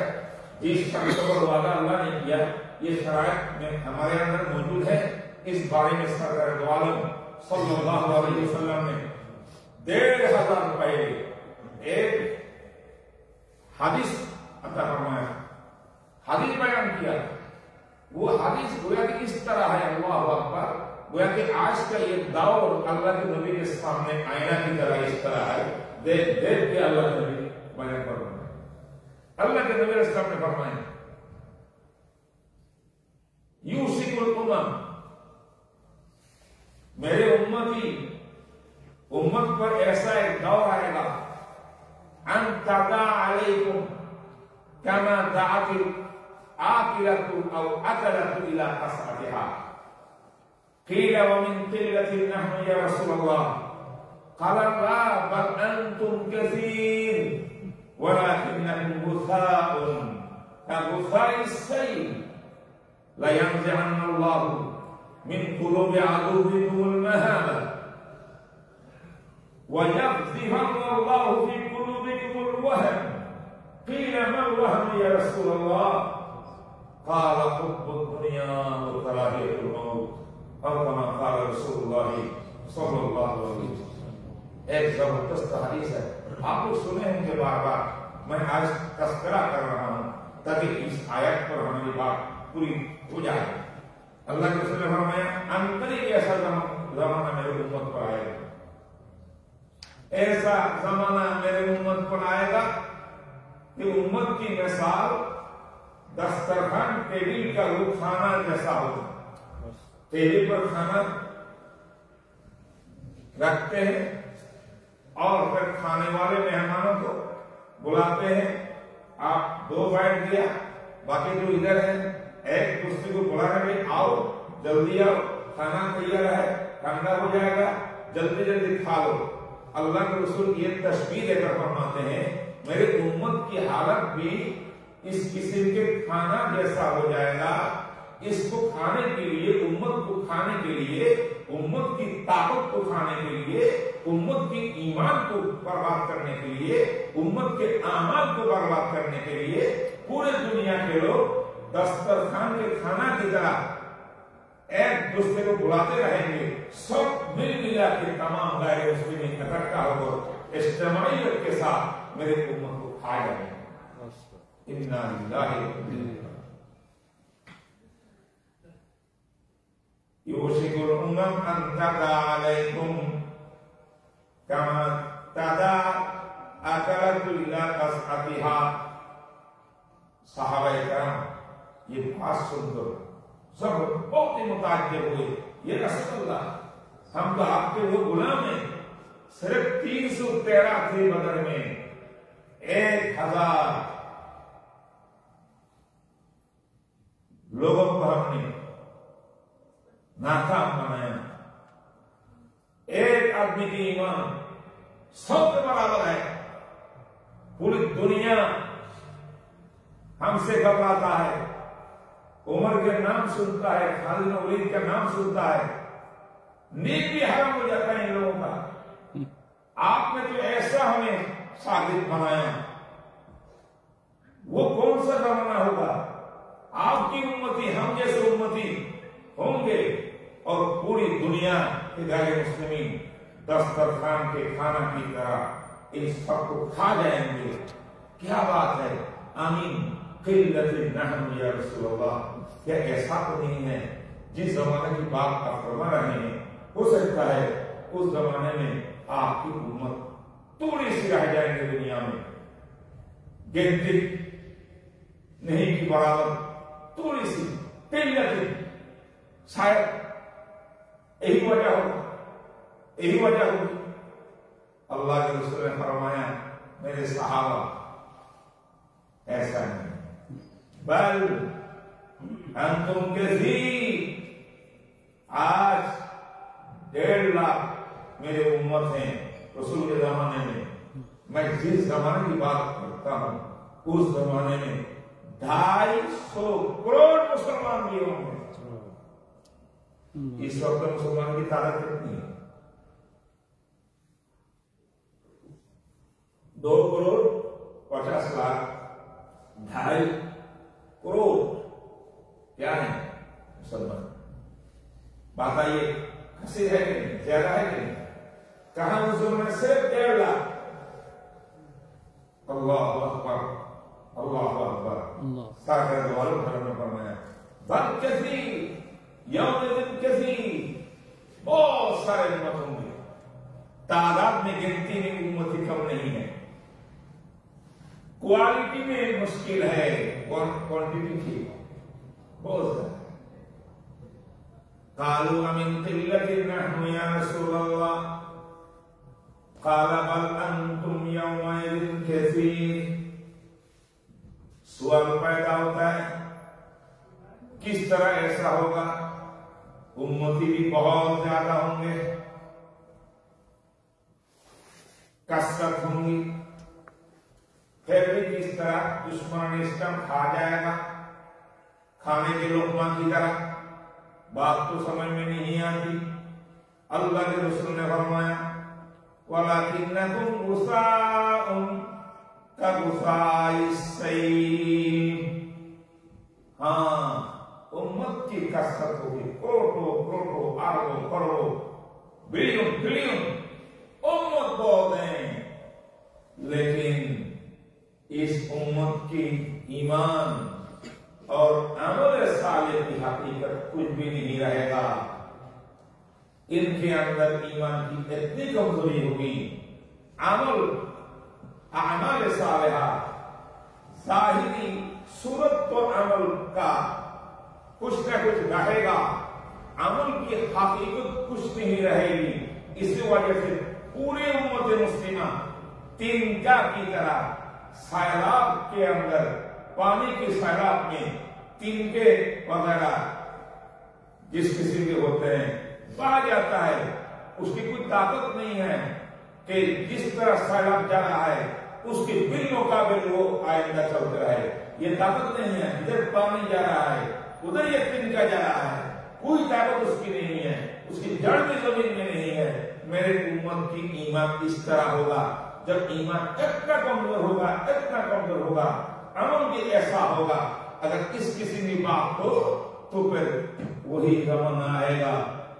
جس شرط پر وعدہ اللہ نے کیا یہ شرائط میں ہمارے اندر موجود ہے. اس بارے میں سرکار دو عالم صلی اللہ علیہ وسلم نے 1500 روپے ایک حدیث عطا فرمایا, حدیث بیان کیا. وہ حدیث گویا کہ اس طرح ہے, اللہ اکبر, گویا کہ آج کا یہ دور اللہ کے نبی کے سامنے آئینہ کی طرح اس طرح ہے. دیکھ دیکھ کے اللہ کے نبی بیان فرمائے. اللہ کے نبی اسلام نے فرمایا یوسف الامم, میرے امت پر ایسا ایک دور آئے گا, ان تدع علیکم کما دعت العاقلۃ او اکلۃ الى قصعتها. قیل ومن قلۃ نحن یا رسول اللہ, قال لا بل انتم کثیر ولكنكم غثاء كغثاء السيل لينزعن الله من قلوب عدوكم المهابة ويقذفن الله في قلوبكم الوهن. قيل ما الوهن يا رسول الله؟ قال حب الدنيا وكراهية الموت أو كما قال رسول الله صلی اللہ علیہ وسلم. ایک زبردست حدیث ہے, آپ لوگ سنے ہوں گے بار بار, میں آج تذکرہ کر رہا ہوں تاکہ اس آیت پر ہماری بات پوری ہو جائے. اللہ کے رسول نے فرمایا ان قریب ایسا زمانہ میرے امت پر آئے گا, ایسا زمانہ میرے امت پر آئے گا کہ امت کی مثال دسترخوان ٹیبل کا وہ کھانا جیسا ہوگا. ٹیبل پر کھانا رکھتے ہیں اور پھر کھانے والے مہمانوں کو بلاتے ہیں, آپ 2 بائٹ دیا, باقی جو ادھر ہے ایک دوسرے کو بلا رہے ہیں آؤ جلدی آؤ, کھانا تیار ہے, ٹھنڈا ہو جائے گا, جلدی جلدی کھا لو. اللہ کے رسول یہ تشبیہ دے کر فرماتے ہیں میرے امت کی حالت بھی اس قسم کے کھانا جیسا ہو جائے گا. اس کو کھانے کے لیے, امت کو کھانے کے لیے, امت کی طاقت کو کھانے کے لیے, امت کی ایمان کو برباد کرنے کے لیے, امت کے اعمال کو برباد کرنے کے لیے پورے دنیا کے لوگ دسترخوان کے کھانا کی طرح ایک دوسرے کو بلاتے رہیں گے. سب مل ملا کے تمام غیر مسلمین اکٹھا ہو کر اجتماعیت کے ساتھ میرے امت کو کھا جائیں گے. انا للہ یوشک الامم ان تدع علیکم کما تدع اکلۃ الى قصعتها. صحابہ کرام یہ بات سن کر سب بہت ہی متعجب ہوئے, یہ رسول اللہ, ہم تو آپ کے وہ غلام ہیں, صرف 313 تھے بدر میں, 1000 لوگوں کو ہم نے ناکام بنایا. ایک آدمی کی ایمان 100 کے برابر ہے. پوری دنیا ہم سے گھبراتا ہے, عمر کے نام سنتا ہے, خالد بن ولید کا نام سنتا ہے, نیند بھی حرام ہو جاتا ہے ان لوگوں کا. آپ نے تو ایسا ہمیں ثابت بنایا, وہ کون سا زمانہ ہوگا؟ آپ کی امتی ہم جیسے امتی ہوں گے اور پوری دنیا کے غیر مسلمین دسترخوان کے کھانا کی طرح ان سب کو کھا جائیں گے. کیا بات ہے, آمین. قلت نحن یا رسول اللہ, کیا ایسا تو نہیں ہے جس زمانے کی بات آپ فرما رہے ہیں, ہو سکتا ہے اس زمانے میں آپ کی امت تھوڑی سی رہ جائیں گے دنیا میں, گنتی نہیں کی برابر, تھوڑی سی قلت, شاید یہی وجہ ہوگا, یہی وجہ ہوگی. اللہ کے رسول نے فرمایا میرے صحابہ ایسا نہیں, بل انتم کثیر. آج 1.5 لاکھ میرے امت ہیں رسول کے زمانے میں، میں جس زمانے کی بات کرتا ہوں اس زمانے میں 250 کروڑ مسلمان بھی ہوں گے۔ اس وقت مسلمان کی تعداد کتنی ہے؟ 2 کروڑ 50 لاکھ، 2.5 کروڑ کیا ہے مسلمان؟ بات آئیے کثیر ہے کہ نہیں، زیادہ ہے کہ نہیں؟ کہاں مسلمان؟ صرف 1.5 لاکھ۔ اللہ اکبر اللہ اکبر۔ سرکار دو عالم حضرت نے فرمایا بل کثیر یوم دن کثیر، بہت سارے امت ہوں گے، تعداد میں گنتی میں امتی کم نہیں ہے، کوالٹی میں مشکل ہے، کوانٹیٹی ٹھیک بہت زیادہ۔ قالوا امن قلة نحن یا رسول اللہ قال بل انتم یومئذ کثیر۔ سوال پیدا ہوتا ہے کس طرح ایسا ہوگا؟ امتی بھی بہت زیادہ ہوں گے، کثرت ہوں گی، پھر بھی کس طرح دشمن اسلام کھا جائے گا کھانے کے لقمہ کی طرح؟ بات تو سمجھ میں نہیں آتی۔ اللہ کے رسول نے فرمایا وَلَكِنَّكُمْ غُثَاءٌ كَغُثَاءِ السَّيْلِ۔ ہاں امت کی کثرت ہوگی، کروڑوں اربوں کروڑوں بلین امت بہت ہیں، لیکن اس امت کی ایمان اور عمل صالح کی حقیقت کچھ بھی نہیں رہے گا۔ ان کے اندر ایمان کی اتنی کمزوری ہوگی، اعمال صالحہ ظاہری صورت تو عمل کا کچھ نہ کچھ رہے گا، عمل کی حقیقت کچھ نہیں رہے گی۔ اس وجہ سے پوری امت مسلمہ تنکا کی طرح سیلاب کے اندر، پانی کے سیلاب میں تنکے وغیرہ جس قسم کے ہوتے ہیں بہا جاتا ہے، اس کی کوئی طاقت نہیں ہے کہ جس طرح سیلاب جا رہا ہے اس کے بالمقابل وہ آئندہ چلتا رہے، یہ طاقت نہیں ہے۔ ادھر پانی جا رہا ہے ادھر یہ تنکا جا رہا ہے، کوئی طاقت اس کی نہیں ہے، اس کی جڑ بھی زمین میں نہیں ہے۔ میرے امت کی ایمان اس طرح ہوگا، جب ایمان اتنا کمزور ہوگا، عمل بھی ایسا ہوگا، اگر اس قسم کی بات ہو تو پھر وہی زمانہ آئے گا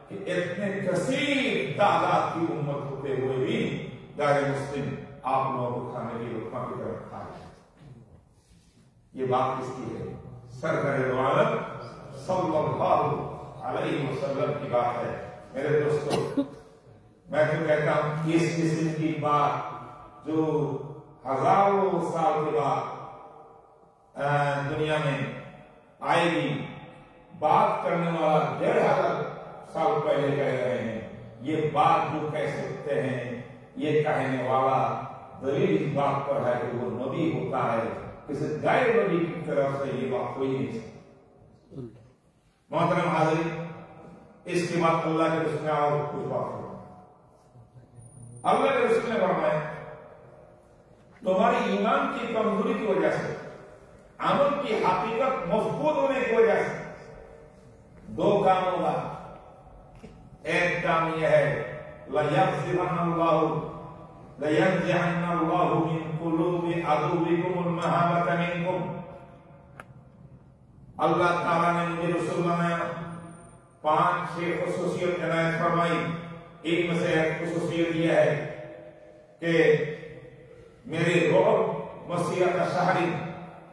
کہ اتنے کثیر تعداد کی امت ہوتے ہوئے بھی غیر مسلم آپ لوگوں کو کھانے کی لقمہ کی طرف کھائے۔ یہ بات کس کی ہے؟ سرکار دو عالم صلی اللہ علیہ وسلم کی بات ہے۔ میرے دوستو، میں تو کہتا ہوں اس قسم کی بات جو ہزاروں سال کے بعد دنیا میں آئے گی، بات کرنے والا 1500 سال پہلے کہہ رہے ہیں، یہ بات جو کہہ سکتے ہیں، یہ کہنے والا دلیل اس بات پر ہے کہ وہ نبی ہوتا ہے، کسی غیر نبی کی طرف سے یہ بات کوئی نہیں سکتی۔ محترم حاضرین، اس کے بعد اللہ کے رسول نے اور کچھ بات فرمایا۔ اللہ کے رسول نے فرمایا تمہاری ایمان کی کمزوری کی وجہ سے، عمل کی حقیقت مفقود ہونے کی وجہ سے 2 کام ہوگا۔ ایک کام یہ ہے لَيَنزِعَنَّ اللَّهُ مِن قُلُوبِ عَدُوِّكُمُ الْمَحَبَّةَ مِنكُمْ۔ اللہ تعالیٰ نے مجھے رسول بنایا، 5-6 خصوصیت عنایت فرمائی۔ ایک میں سے ایک خصوصیت یہ ہے کہ میرے رعب مسیرۃ شہر،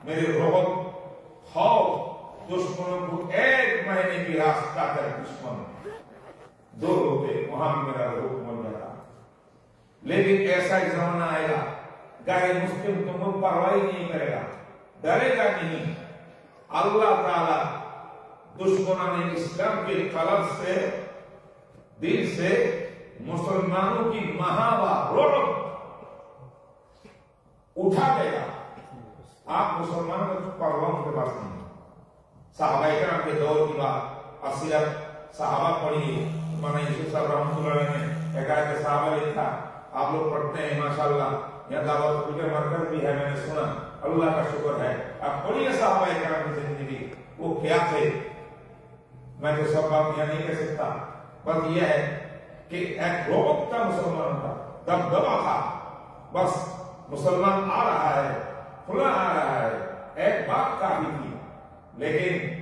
میرے رعب خوف دشمنوں کو 1 مہینے کی راستہ کر دشمن دور ہوتے، وہاں میرا رعب بن جاتا۔ لیکن ایسا ایک زمانہ آئے گا غیر مسلم تم کو پرواہ نہیں کرے گا، ڈرے گا نہیں۔ اللہ تعالیٰ دشمنوں نے اسلام کے قلب سے، دل سے مسلمانوں کی مہابہ رعب اٹھا دے گا۔ آپ مسلمانوں کو پرواہ کے پاس نہیں۔ صحابہ کرام کے دور کی بات، اصلیت صحابہ پڑھی، مولانا یوسف صاحب رحمۃ اللہ علیہ نے ایک آیت صحابہ لکھا، آپ لوگ پڑھتے ہیں ماشاءاللہ، یہاں دعوت فکر مرکز بھی ہے، میں نے سنا، اللہ کا شکر ہے۔ اب پڑھیے صحابہ کرام کی زندگی، وہ کیا تھے، میں تو سب بات یہاں نہیں کہہ سکتا، بس یہ ہے کہ ایک روب کا مسلمان تھا، دبدبا تھا، بس مسلمان آ رہا ہے، کھلا آ رہا ہے، ایک بات کافی تھی۔ لیکن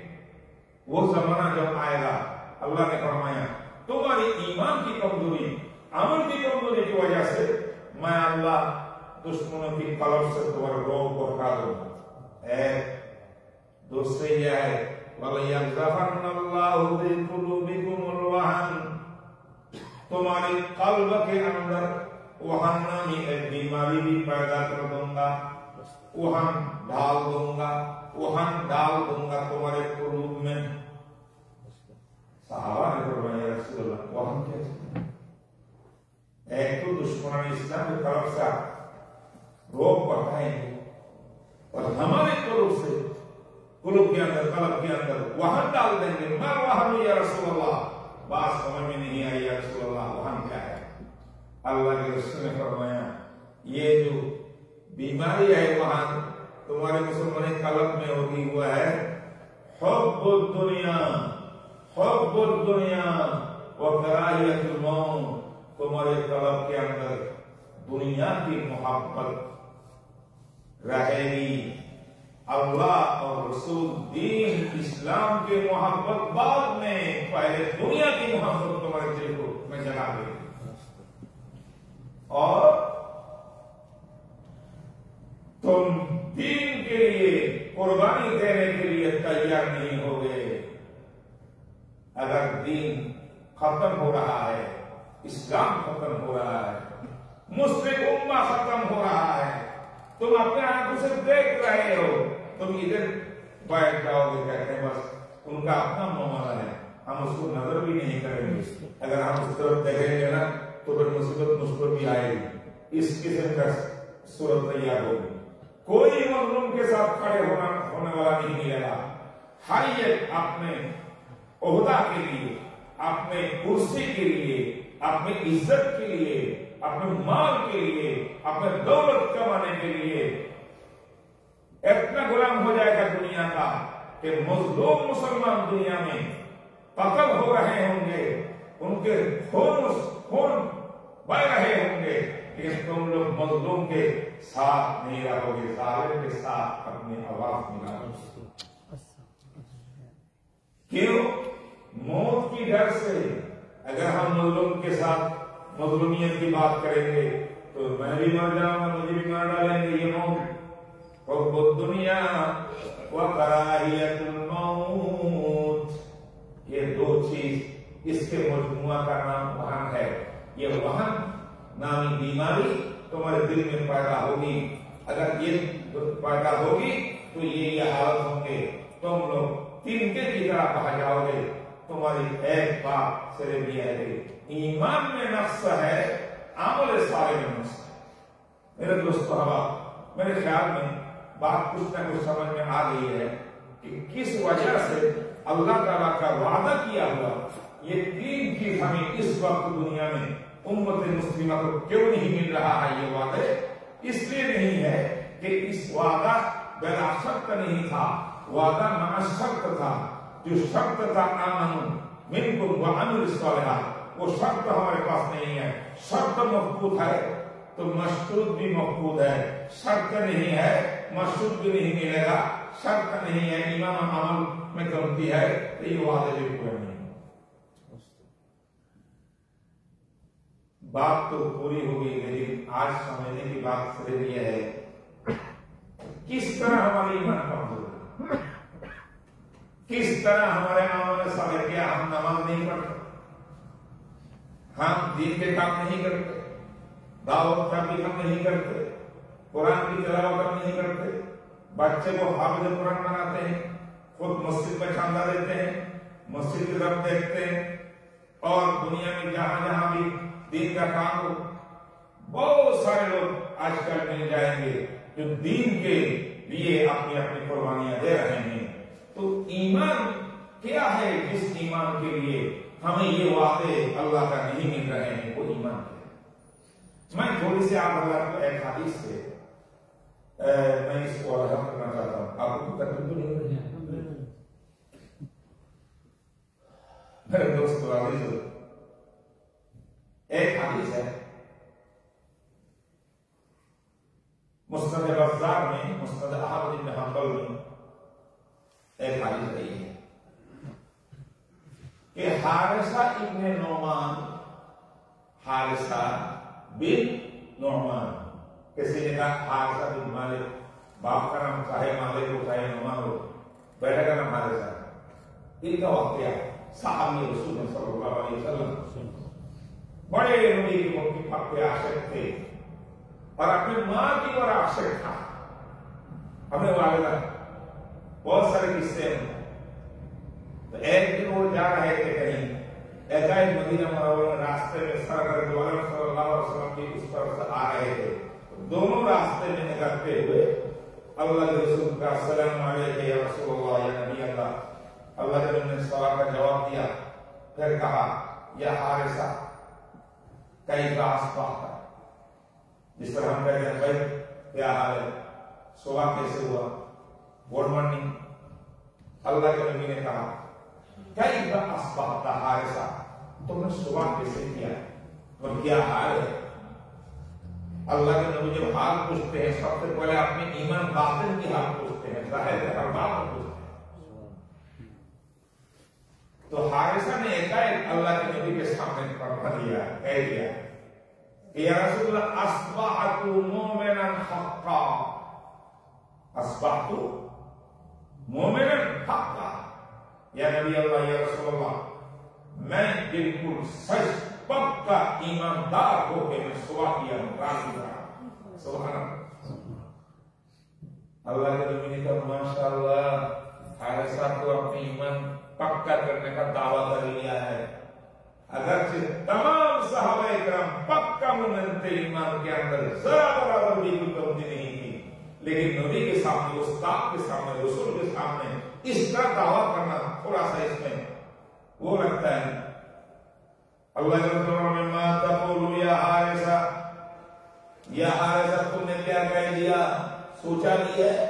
وہ زمانہ جب آئے گا، اللہ نے فرمایا تمہاری ایمان کی کمزوری، عمل کی کمزوری کی وجہ سے میں اللہ دشمنوں کی قلب سے تمہارے روح کو ہٹا دوں گا۔ دوسرے یہ ہے وَلَيَقْذَفَنَّ اللَّهُ فِي قُلُوبِكُمُ الْوَهْنَ، تمہاری قلب کے اندر وہن نامی ایک بیماری بھی پیدا کر دوں گا، وہن ڈال دوں گا، وہن ڈال دوں گا تمہارے قلوب میں۔ صحابہ نے فرمایا یا رسول اللہ وہن کیا؟ ایک تو دشمنان اسلام کی طرف سے روک بڑھائیں گے اور ہمارے قلوب سے، قلوب کے اندر، قلب کے اندر وہن ڈال دیں گے۔ میں وہن یا رسول اللہ، بات سمجھ میں نہیں آئی یا رسول اللہ وہن کیا ہے؟ اللہ کے رسول نے فرمایا یہ جو بیماری ہے وہن تمہارے مسلمان قلب میں ہوتی ہوا ہے حب الدنیا، حب الدنیا وکراہیت الموت، تمہارے قلب کے اندر دنیا کی محبت رہے گی، اللہ اور رسول، دین، اسلام کی محبت بعد میں، پہلے دنیا کی محبت تمہارے دل کو میں جگا دے گی، اور تم دین کے لیے قربانی دینے کے لیے تیار نہیں ہوگے۔ اگر دین ختم ہو رہا ہے، اسلام ختم ہو رہا ہے، مسلم امہ ختم ہو رہا ہے، تم اپنے آنکھوں سے دیکھ رہے ہو، تم ادھر بیٹھ جاؤ گے کہتے ہیں بس ان کا اپنا معاملہ ہے، ہم اس کو نظر بھی نہیں کریں گے، اگر ہم اس طرف دیکھیں گے نا تو پھر مصیبت مجھ پر بھی آئے گی، اس قسم کا صورت تیار ہوگی۔ کوئی مظلوم کے ساتھ کھڑے ہونے والا نہیں ملے گا، ہر ایک اپنے عہدہ کے لیے، اپنے کرسی کے لیے، اپنی عزت کے لیے، اپنے مال کے لیے، اپنے دولت کمانے کے لیے اتنا غلام ہو جائے گا دنیا کا کہ مظلوم مسلمان دنیا میں قتل ہو رہے ہوں گے، ان کے خون بہ رہے ہوں گے، لیکن تم لوگ مظلوم کے ساتھ نہیں رہو گے، ظالم کے ساتھ اپنی آواز ملا دو۔ کیوں؟ موت کی ڈر سے۔ اگر ہم مظلوم کے ساتھ مظلومیت کی بات کریں گے تو میں بھی مر جاؤں گا، مجھے بھی مار ڈالیں گے، یہ موت۔ حب الدنیا وکراہیت الموت، یہ دو چیز، اس کے مجموعہ کا نام وہن ہے۔ یہ وہن نامی بیماری تمہارے دل میں پیدا ہوگی، اگر یہ پیدا ہوگی تو یہ حالت ہوں گے، تم لوگ تنکے کی طرح بہا جاؤ گے۔ تمہاری ایک بات صرف یہ ہے، ایمان میں نقص ہے، عمل صالح میں نقص ہے۔ میرے دوست احباب، میرے خیال میں بات کچھ نہ کچھ سمجھ میں آ گئی ہے کہ کس وجہ سے اللہ تعالیٰ کا وعدہ کیا ہوا یہ تین چیز ہمیں اس وقت دنیا میں امت مسلمہ کو کیوں نہیں مل رہا ہے؟ یہ وعدے اس لیے نہیں ہے کہ اس وعدہ بلا شرط نہیں تھا، وعدہ مع شرط تھا۔ جو شرط تھا آمنوا منکم وعملوا الصالحات، وہ شرط ہمارے پاس نہیں ہے۔ شرط مفقود ہے تو مشروط بھی مفقود ہے، شرط نہیں ہے مشروط بھی نہیں ملے گا، شرط نہیں ہے ایمان عمل میں کمتی ہے تو یہ وعدے بھی پورے نہیں۔ بات تو پوری ہو گئی، لیکن آج سمجھنے کی بات صرف یہ ہے کس طرح ہماری ایمان کمزور ہے، کس طرح ہمارے عمل صالح کیا۔ ہم نماز نہیں پڑھتے، ہم دین کے کام نہیں کرتے، دعوت کا بھی ہم نہیں کرتے، قرآن کی تلاوت ہم نہیں کرتے، بچے کو حافظ قرآن بناتے ہیں، خود مسجد میں چاندہ دیتے ہیں، مسجد کی طرف دیکھتے ہیں، اور دنیا میں جہاں جہاں بھی دین کا کام ہو، بہت سارے لوگ آج کل مل جائیں گے جو دین کے لیے اپنی اپنی قربانیاں دے رہے ہیں۔ تو ایمان کیا ہے جس ایمان کے لیے ہمیں یہ وعدے اللہ کا نہیں مل رہے ہیں؟ وہ ایمان میں تھوڑی سی آپ حضرات کو ایک حدیث سے میں اس کو رحم کرنا چاہتا ہوں. آپ کو تکلیف نہیں ہو رہی ہے میرے دوست عزیز؟ ایک حدیث ہے مسند بزار میں، مسند احمد بن حنبل میں ایک حدیث رہی ہے کہ حارثہ ابن نعمان، حارثہ بن نعمان، کسی نے کہا حارثہ بن مالک، باپ کا نام چاہے مالک ہو چاہے نعمان ہو، بیٹا کا نام حارثہ. ان کا واقعہ صحابی رسول صلی اللہ علیہ وسلم بڑے نبی کی حق کے عاشق تھے اور اپنی ماں کی اور عاشق تھا. ہمیں والدہ بہت سارے قصے ہیں. تو ایک دن وہ جا رہے تھے کہیں، ایک مدینہ منورہ میں راستے میں سرکار دو عالم صلی اللہ علیہ وسلم کی اس طرف سے آ رہے تھے. دونوں راستے میں نکلتے ہوئے اللہ کے رسول کا سلام علیکم یا رسول اللہ یا نبی اللہ. اللہ کے رسول نے سوال کا جواب دیا، پھر کہا یا حارثہ کیف اصبحت، جس طرح ہم کہتے ہیں بھائی کیا حال ہے، صبح کیسے ہوا، گڈ مارننگ. اللہ کے نبی نے کہا کیف اصبحت حارثہ، تم نے صبح کیسے کیا اور کیا حال ہے. اللہ کے نبی جب حال پوچھتے ہیں سب سے پہلے اپنے ایمان باطن کی حال پوچھتے ہیں، ظاہر ہے ہر بات پوچھتے ہیں. تو حارثہ نے ایک اللہ کے نبی کے سامنے فرما دیا، کہہ دیا کہ یا رسول اللہ اصبحت مومنا حقا، اصبحت مومنا حقا. یا نبی اللہ یا رسول اللہ میں بالکل سچ پکا ایماندار ہو کے میں صبح کیا ہوں، رات کی طرح. سبحان اللہ. اللہ کے نبی نے کہا ماشاءاللہ، حارثہ کو اپنے ایمان پکا کرنے کا دعویٰ کر لیا ہے. اگرچہ تمام صحابہ کرام پکا مومن تھے، ایمان کے اندر ذرا برابر بھی کوئی کمی نہیں تھی، لیکن نبی کے سامنے، استاد کے سامنے، رسول کے سامنے اس طرح دعویٰ کرنا تھوڑا سا اس میں وہ لگتا ہے. اللہ کے رسول نے ما تقول یا حارثہ، یا حارثہ تم نے کیا کہہ دیا، سوچا بھی ہے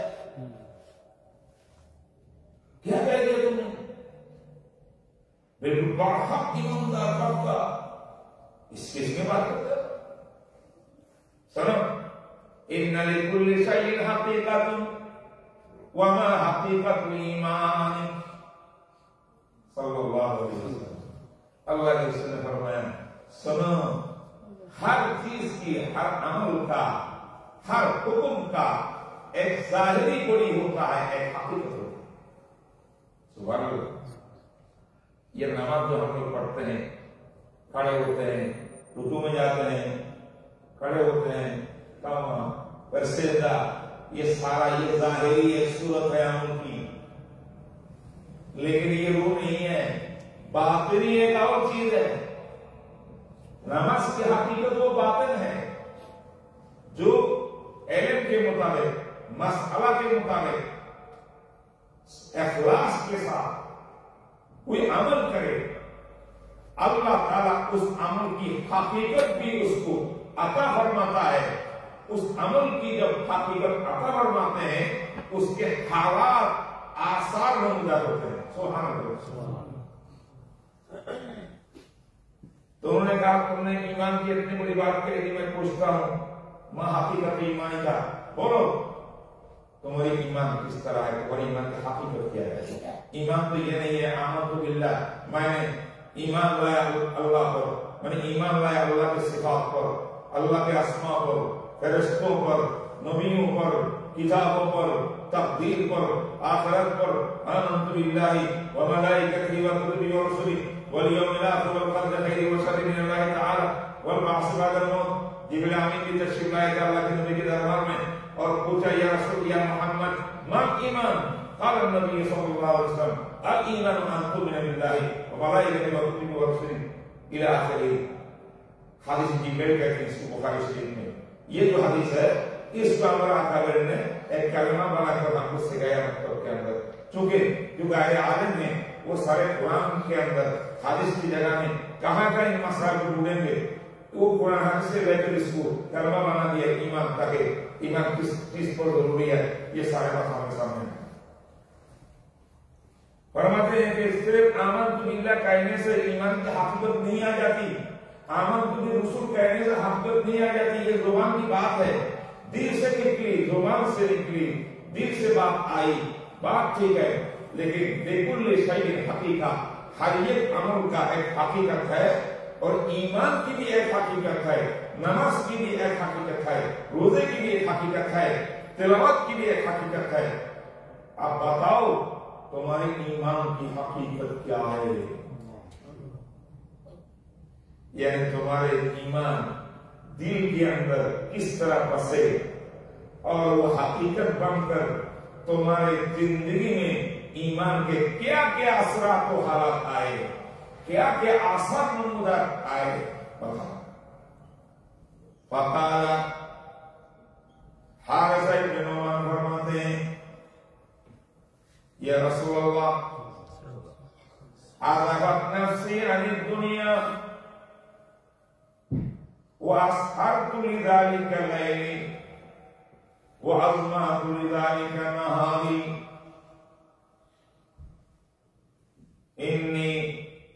کیا کہہ دیا تم نے. بالکل برحق ایماندار پکا، اس میں بات کرتے ہیں. سنو ان لکل شیء حقیقت وما حقیقت ایمان. صلی اللہ علیہ وسلم. اللہ کے رسول نے فرمایا سنو، ہر چیز کی، ہر عمل کا، ہر حکم کا ایک ظاہری کوئی ہوتا ہے، ایک حقیقت ہوتی ہے. سبحان اللہ. یہ نماز جو ہم لوگ پڑھتے ہیں، کھڑے ہوتے ہیں، رکوع میں جاتے ہیں، کھڑے ہوتے ہیں، قیام پر سجدہ، یہ سارا یہ ظاہری ایک صورت ہے عمل کی، لیکن یہ روح نہیں ہے، باطنی ایک اور چیز ہے. نماز کی حقیقت وہ باطن ہے جو علم کے مطابق، مسئلہ کے مطابق اخلاص کے ساتھ کوئی عمل کرے، اللہ تعالیٰ اس عمل کی حقیقت بھی اس کو عطا فرماتا ہے. اس عمل کی جب حقیقت عطا فرماتے ہیں، اس کے حالات آثار نمودار ہوتے ہیں. سبحان اللہ. تو انہوں نے کہا تم نے ایمان کی اتنی بڑی بات کہی، میں پوچھتا ہوں ما حقیقت ایمان کا، بولو تمہاری ایمان کس طرح ہے، تمہاری ایمان کی حقیقت کیا ہے. ایمان تو یہ نہیں ہے آمنت باللہ، میں نے ایمان لایا اللہ پر، میں نے ایمان لایا اللہ کے صفات پر، اللہ کے اسماء پر، فرشتوں پر، نبیوں پر، کتابوں پر، تقدیر پر، آخرت پر. آمنت باللہ وملائکتہ وکتبہ ورسلہ والیوم الآخر والقدر خیر وشر من اللہ تعالی والبعث بعد الموت. جبریل امین کی تشریف لائے تھے اللہ کے نبی کے دربار میں اور پوچھا یا رسول یا محمد ما ایمان؟ قال النبی صلی اللہ علیہ وسلم الایمان ان تؤمن باللہ وملائکتہ وکتبہ ورسلہ الی آخرہ. حدیث جبریل کہتے ہیں اس کو بخاری شریف میں. یہ جو حدیث ہے اس کا ہمارا اکابر نے ایک کلمہ بنا کر ہم کو سکھایا مکتب کے اندر. چونکہ جو غیر عالم ہیں وہ سارے قرآن کے اندر حدیث کی جگہ میں کہاں کا ان مسائل کو ڈھونڈیں گے. وہ قرآن حدیث سے لے کر اس کو کلمہ بنا دیا ایمان، تاکہ ایمان کس پر ضروری ہے یہ سارے بات ہمارے سامنے ہیں۔ فرماتے ہیں کہ صرف آمنت باللہ کہنے سے ایمان کی حقیقت نہیں آ جاتی، آمنت بالرسول کہنے سے حقیقت نہیں آ جاتی، یہ زبان کی بات ہے، دل سے نکلی، زبان سے نکلی، دل سے بات آئی، بات ٹھیک ہے، لیکن بِكُلِّ شَيْءٍ حقیقت، ہر ایک عمل کا ایک حقیقت ہے، اور ایمان کی بھی ایک حقیقت ہے، نماز کی بھی ایک حقیقت ہے، روزے کی بھی ایک حقیقت ہے، تلاوت کی بھی ایک حقیقت ہے۔ اب بتاؤ تمہارے ایمان کی حقیقت کیا ہے؟ یعنی تمہارے ایمان دل کے اندر کس طرح بسے اور وہ حقیقت بن کر تمہارے زندگی میں ایمان کے کیا کیا اثرات و حالات آئے، کیا کیا آثار نمودار آئے، بتاؤ۔ فقال حارث بن نعمان فرماتے ہیں یا رسول اللہ اذهبت نفسی عن الدنیا واسحرت لذلك الليل واظمأت لذلك نهاري انی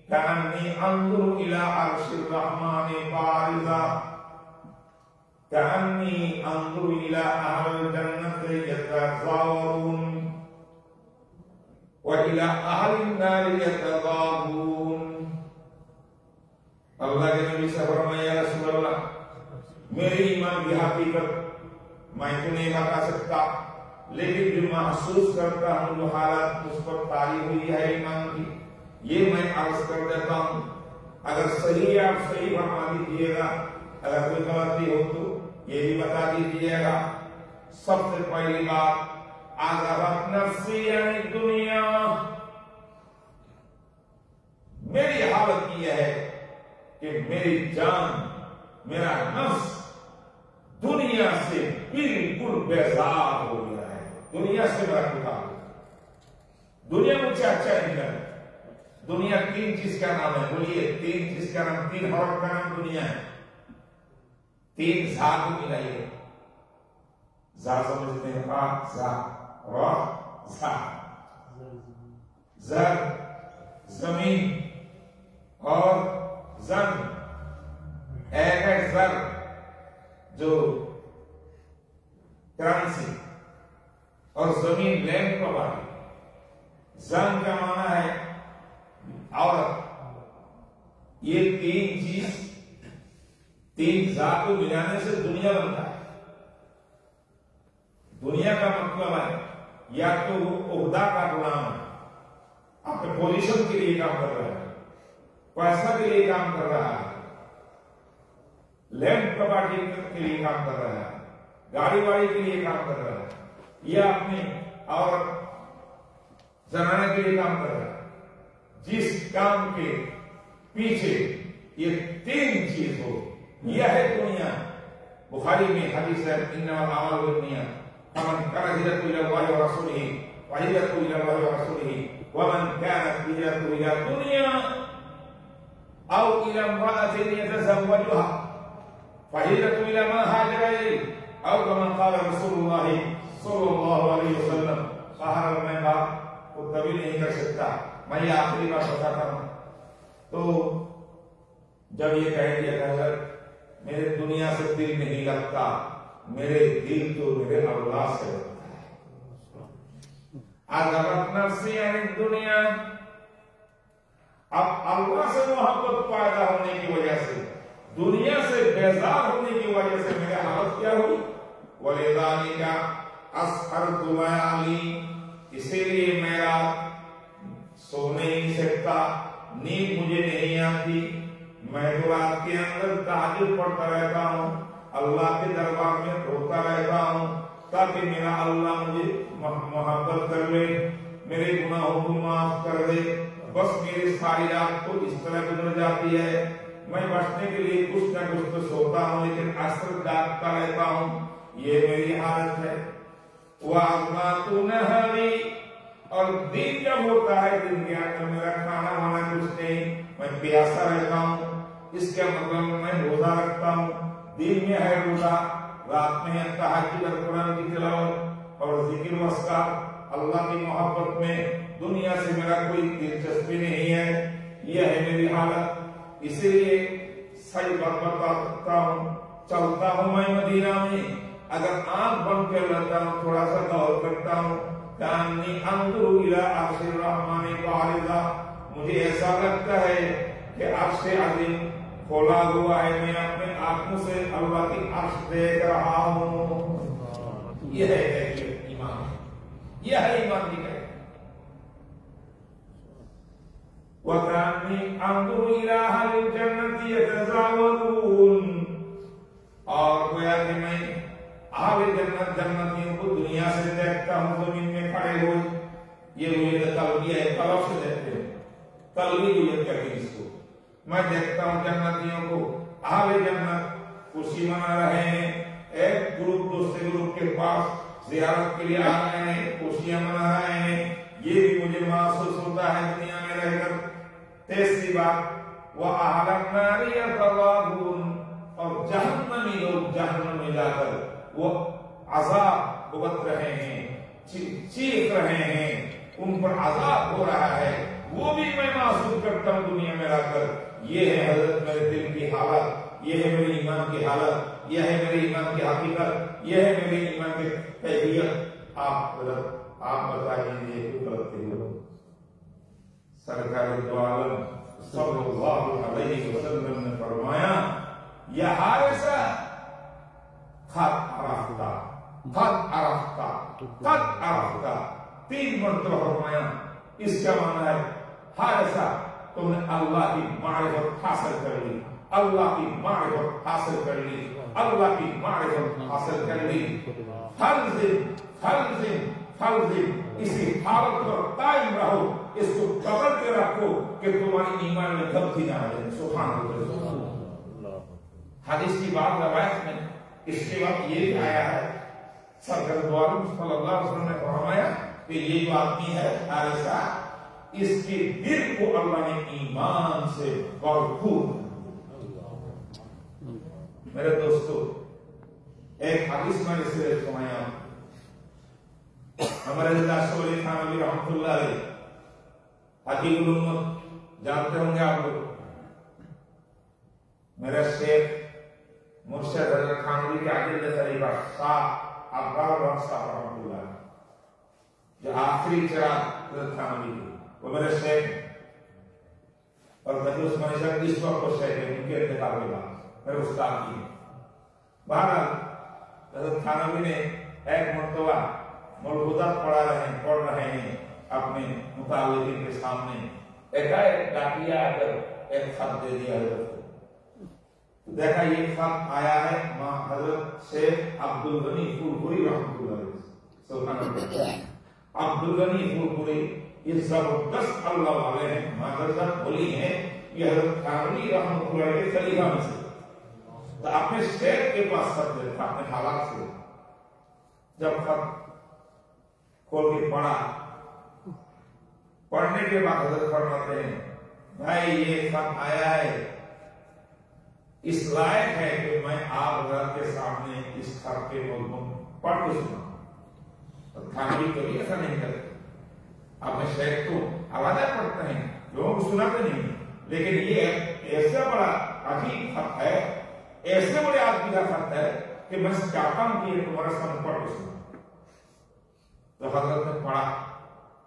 کأنی انظر الى عرش الرحمن بارزا کأنی انظر الى اہل الجنت یتزاورون وَإِلَىٰ أَهْلِ النَّارِ يَتَغَابُونَ۔ اللہ کے نبی سے فرمایا یا رسول اللہ میری ایمان کی حقیقت میں تو نہیں بتا سکتا، لیکن جو محسوس کرتا ہوں، جو حالات مجھ پر طاری ہوئی ہے ایمان کی، یہ میں عرض کر دیتا ہوں۔ اگر صحیح آپ صحیح فرما دیجیے گا، اگر کوئی غلطی ہو تو یہ بھی بتا دیجیے گا۔ سب سے پہلی بات اذهبت نفسی عن الدنیا، میری حالت یہ ہے کہ میری جان، میرا نفس دنیا سے بالکل بیزار ہو گیا ہے، دنیا سے میرا تعلق، دنیا مجھے اچھا نہیں لگتا۔ دنیا تین چیز کا نام ہے، بولیے تین چیز کا نام، تین حرف کا نام دنیا ہے، تین ذات ملائیے، ذات سمجھتے ہیں، پاک ذات، روح ذات، زر زمین اور زن، ایک ہے زر جو کرنسی اور زمین لینڈ پراپرٹی، زن کا معنی ہے عورت۔ یہ تین چیز، تین ذات کو ملانے سے دنیا بنتا ہے۔ دنیا کا مطلب ہے یا تو وہ عہدہ کا غلام ہے، اپنے پوزیشن کے لیے کام کر رہا ہے، پیسہ کے لیے کام کر رہا ہے، لینڈ پراپرٹی کے لیے کام کر رہا ہے، گاڑی واڑی کے لیے کام کر رہا ہے، یا اپنے اور زنانے کے لیے کام کر رہا ہے۔ جس کام کے پیچھے یہ تین چیز ہو، یہ ہے دنیا۔ بخاری میں حدیث ہے انما الاعمال بالنیات فمن كانت هجرته الى الله ورسوله فهجرته الى الله ورسوله ومن كانت هجرته الى الدنيا او الى امرأة يتزوجها فهجرته الى ما هاجر اليه او كما قال رسول الله صلى الله عليه وسلم۔ باہر میں بات کو کبھی نہیں کر سکتا، میں یہ آخری بات بتاتا ہوں۔ تو جب یہ کہہ دیا کہ حضرت میرے دنیا سے دل نہیں لگتا، میرے دل تو میرے اللہ سے لگتا ہے۔ اذهبت نفسی عن الدنیا، اب اللہ سے محبت پیدا ہونے کی وجہ سے، دنیا سے بیزار ہونے کی وجہ سے میرے حالت کیا ہوئی؟ وَلِذَلِكَ أَسْحَرْتُ لَيَالِي، اسی لیے میرا سو نہیں سکتا، نیند مجھے نہیں آتی، میں تو رات کے اندر تہجد پڑھتا رہتا ہوں، اللہ کے دربار میں روتا رہتا ہوں تاکہ میرا اللہ مجھے محبت کر لے، میرے گناہوں کو معاف کر دے۔ بس میری ساری رات تو اس طرح گزر جاتی ہے، میں بچنے کے لیے کچھ نہ کچھ تو سوتا ہوں لیکن اکثر جاگتا رہتا ہوں، یہ میری حالت ہے۔ وَأَظْمَأْتُ نَهَارِي، اور دن جب ہوتا ہے دن کے اندر میرا کھانا وانا کچھ نہیں، میں پیاسا رہتا ہوں۔ اس کا مطلب میں روزہ رکھتا ہوں، دن میں ہے روزہ، رات میں ہے تہجد اور قرآن کی تلاوت اور ذکر و اذکار، اللہ کی محبت میں دنیا سے میرا کوئی دلچسپی نہیں ہے، یہ ہے میری حالت۔ اسی لیے صحیح بات بتاتا ہوں، چلتا ہوں میں مدینہ میں، اگر آنکھ بند کر لیتا ہوں، تھوڑا سا غور کرتا ہوں، کانی انظر الی عرش الرحمن قاعدہ، مجھے ایسا لگتا ہے کہ عرش عظیم کھولا ہوا ہے، میں اپنے آنکھوں سے اللہ کی عرش دیکھ رہا ہوں۔ یہ ہے ایمان، یہ ہے ایمان کی ہے۔ وَكَأَنِّي أَنظُرُ إِلَىٰ أَهْلِ الْجَنَّةِ يَتَزَاوَرُونَ، اور گویا کہ میں اہل جنت جنتیوں کو دنیا سے دیکھتا ہوں زمین میں کھڑے ہوئے۔ یہ رویت قلبی ہے، قلب سے دیکھتے ہیں، قلبی رویت کہتے ہیں اس کو۔ میں دیکھتا ہوں جنتیوں کو، اہل جنت خوشی منا رہے ہیں، ایک گروپ دوسرے گروپ کے پاس زیارت کے لیے آ رہے ہیں، خوشیاں منا رہے ہیں، یہ بھی مجھے محسوس ہوتا ہے دنیا میں رہ کر۔ تیسری بات، وَأَهْلَ النَّارِ يَتَغَابُونَ، اور جہنمی لوگ جہنم میں جا کر وہ عذاب بھگت رہے ہیں، چیخ رہے ہیں، ان پر عذاب ہو رہا ہے، وہ بھی میں محسوس کرتا ہوں دنیا میں رہ کر۔ یہ ہے حضرت میرے دل کی حالت، یہ ہے میرے ایمان کی حالت، یہ ہے میرے ایمان کی حقیقت، یہ ہے میرے ایمان کی کیفیت۔ آپ بتائیے یہ کرتے ہو؟ سرکار دو عالم صلی اللہ علیہ وسلم نے فرمایا، یہ حارثہ قد عرفتا، 3 مرتبہ فرمایا۔ اس کا معنی ہے حارثہ تم نے اللہ کی معرفت حاصل کر لی، اللہ کی معرفت حاصل کر لی، اللہ کی معرفت حاصل کر لی۔ ہر دن اسی حالت پر قائم رہو، اس کو پکڑ کے رکھو کہ تمہاری ایمان میں تبدیلی نہ آئے۔ سبحان اللہ۔ حدیث کی بات روایت میں اس کے بعد یہ بھی آیا ہے، سرکار دو عالم صلی اللہ علیہ وسلم نے فرمایا کہ یہ جو آدمی ہے حارثہ، اس کے دل کو اللہ نے ایمان سے بھرپور۔ میرے دوستو، ایک حدیث میں اس سے سنایا، ہمارے اللہ شاہ ولی تھانوی رحمۃ اللہ علیہ، حکیم الامت جانتے ہوں گے آپ لوگ، میرا شیخ مرشد حضرت تھانوی کے عقیدہ طریقہ شاہ عبداللہ بخش صاحب رحمۃ اللہ علیہ، جو آخری چراغ حضرت تھانوی کے، وہ میرے شیخ اور مجلس منشد اس وقت کو شیخ ہے، ان کے انتقال کے بعد میرے استاد کی ہے۔ بہرحال حضرت تھانوی نے ایک مرتبہ ملحوظات پڑھ رہے ہیں اپنے متعلقین کے سامنے، ایک ڈاکیا آ کر ایک خط دے دیا حضرت کو، دیکھا یہ خط آیا ہے حضرت شیخ عبدالغنی پھولپوری رحمۃ اللہ علیہ۔ سبحان اللہ، عبدالغنی پھولپوری یہ زبردست اللہ والے ہیں، معذرت بولی ہیں، یہ حضرت تھانوی رحمۃ اللہ علیہ کے خلیفہ میں سے، تو اپنے شیخ کے پاس خط دیکھا اپنے حالات سے، جب خط کھول کے پڑھنے کے بعد حضرت فرماتے ہیں، بھائی یہ خط آیا ہے، اس لائق ہے کہ میں آپ حضرت کے سامنے اس خط کے مضمون پڑھ کے سنا۔ تھانوی کبھی ایسا نہیں کرتے، اپنے شیخ کو علیحدہ پڑھتے ہیں، لوگوں کو سناتے نہیں، لیکن یہ ایسا بڑا عجیب خط ہے، ایسے بڑے آدمی کا خط ہے کہ میں چاہتا ہوں کہ یہ تمہارے سامنے پڑھ کے سنا۔ تو حضرت نے پڑھا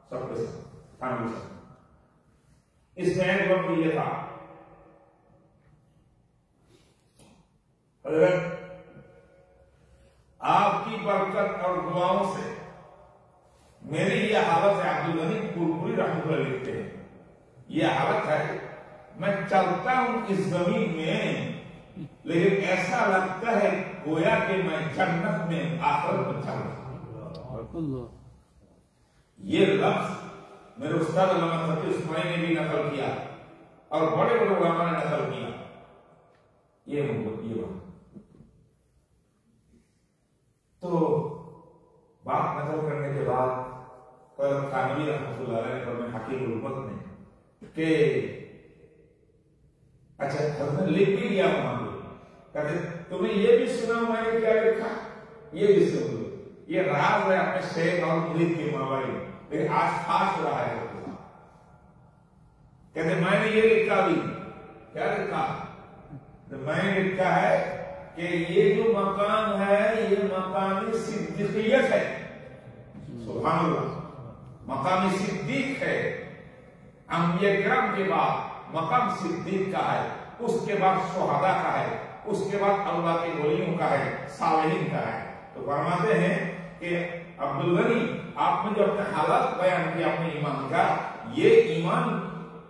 سب کے ساتھ، تھانوی سے۔ اس میں ایک وقت یہ تھا، حضرت آپ کی برکت اور دعاؤں سے میری یہ حالت ہے، عبدالغنی پھولپوری رحمۃ اللہ لکھتے ہیں، یہ حالت ہے میں چلتا ہوں اس زمین میں، لیکن ایسا لگتا ہے گویا کہ میں جنت میں آخرت میں چل رہا ہوں۔ یہ لفظ میرے استاد علامہ تقی عثمانی نے بھی نقل کیا اور بڑے بڑے علماء نے نقل کیا۔ یہ بات تو بات نقل کرنے کے بعد حضرت تھانوی رحمۃ اللہ علیہ اور حکیم الامت نے کہ اچھا حضرت لکھ بھی لیا وہاں پہ، کہتے تمہیں یہ بھی سنا میں نے کیا لکھا، یہ بھی سن لو، یہ راز ہے اپنے شیخ اور مرید کے مابین، لیکن آج خاص رہا ہے۔ کہتے میں نے یہ لکھا بھی، کیا لکھا؟ میں نے لکھا ہے کہ یہ جو مقام ہے یہ مقام صدیقیت ہے، سبحان اللہ، مقام صدیق ہے، انبیاء کرام کے بعد مقام صدیق کا ہے، اس کے بعد شہداء کا ہے، اس کے بعد اللہ کے ولیوں کا ہے، صالحین کا ہے۔ تو فرماتے ہیں کہ عبدالغنی آپ نے جو اپنے حالات بیان کیا اپنے ایمان کا، یہ ایمان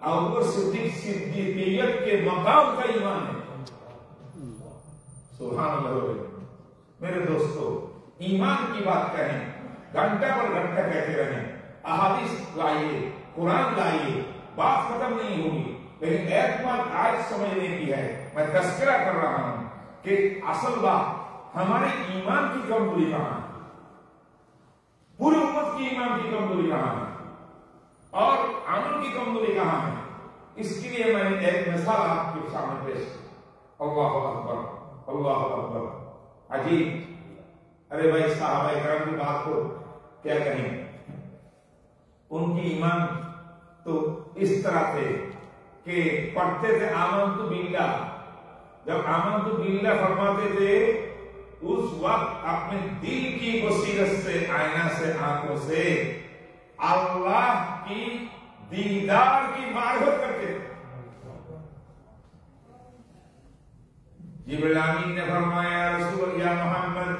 ابو صدیق صدیقیت کے مقام کا ایمان ہے، سبحان اللہ۔ میرے دوستو ایمان کی بات کہیں، گھنٹہ پر گھنٹہ کہتے رہیں، احادیث لائیے، قرآن لائیے، بات ختم نہیں ہوگی، لیکن ایک بات آج سمجھنے کی ہے، میں تذکرہ کر رہا ہوں کہ اصل بات ہمارے ایمان کی کمزوری کہاں ہے، پوری امت کی ایمان کی کمزوری کہاں ہے اور عمل کی کمزوری کہاں ہے۔ اس کے لیے میں نے ایک مثال آپ کے سامنے پیش کی، اللہ اکبر اللہ اکبر، عجیب، ارے بھائی صحابہ کرام کی بات کو کیا کہیں، ان کی ایمان تو اس طرح تھے کہ پڑھتے تھے آمنت باللہ، جب آمنت باللہ فرماتے تھے اس وقت اپنے دل کی بصیرت سے، آئینہ سے، آنکھوں سے اللہ کی دیدار کی معرفت کرتے تھے۔ جبرائیل امین نے فرمایا رسول یا محمد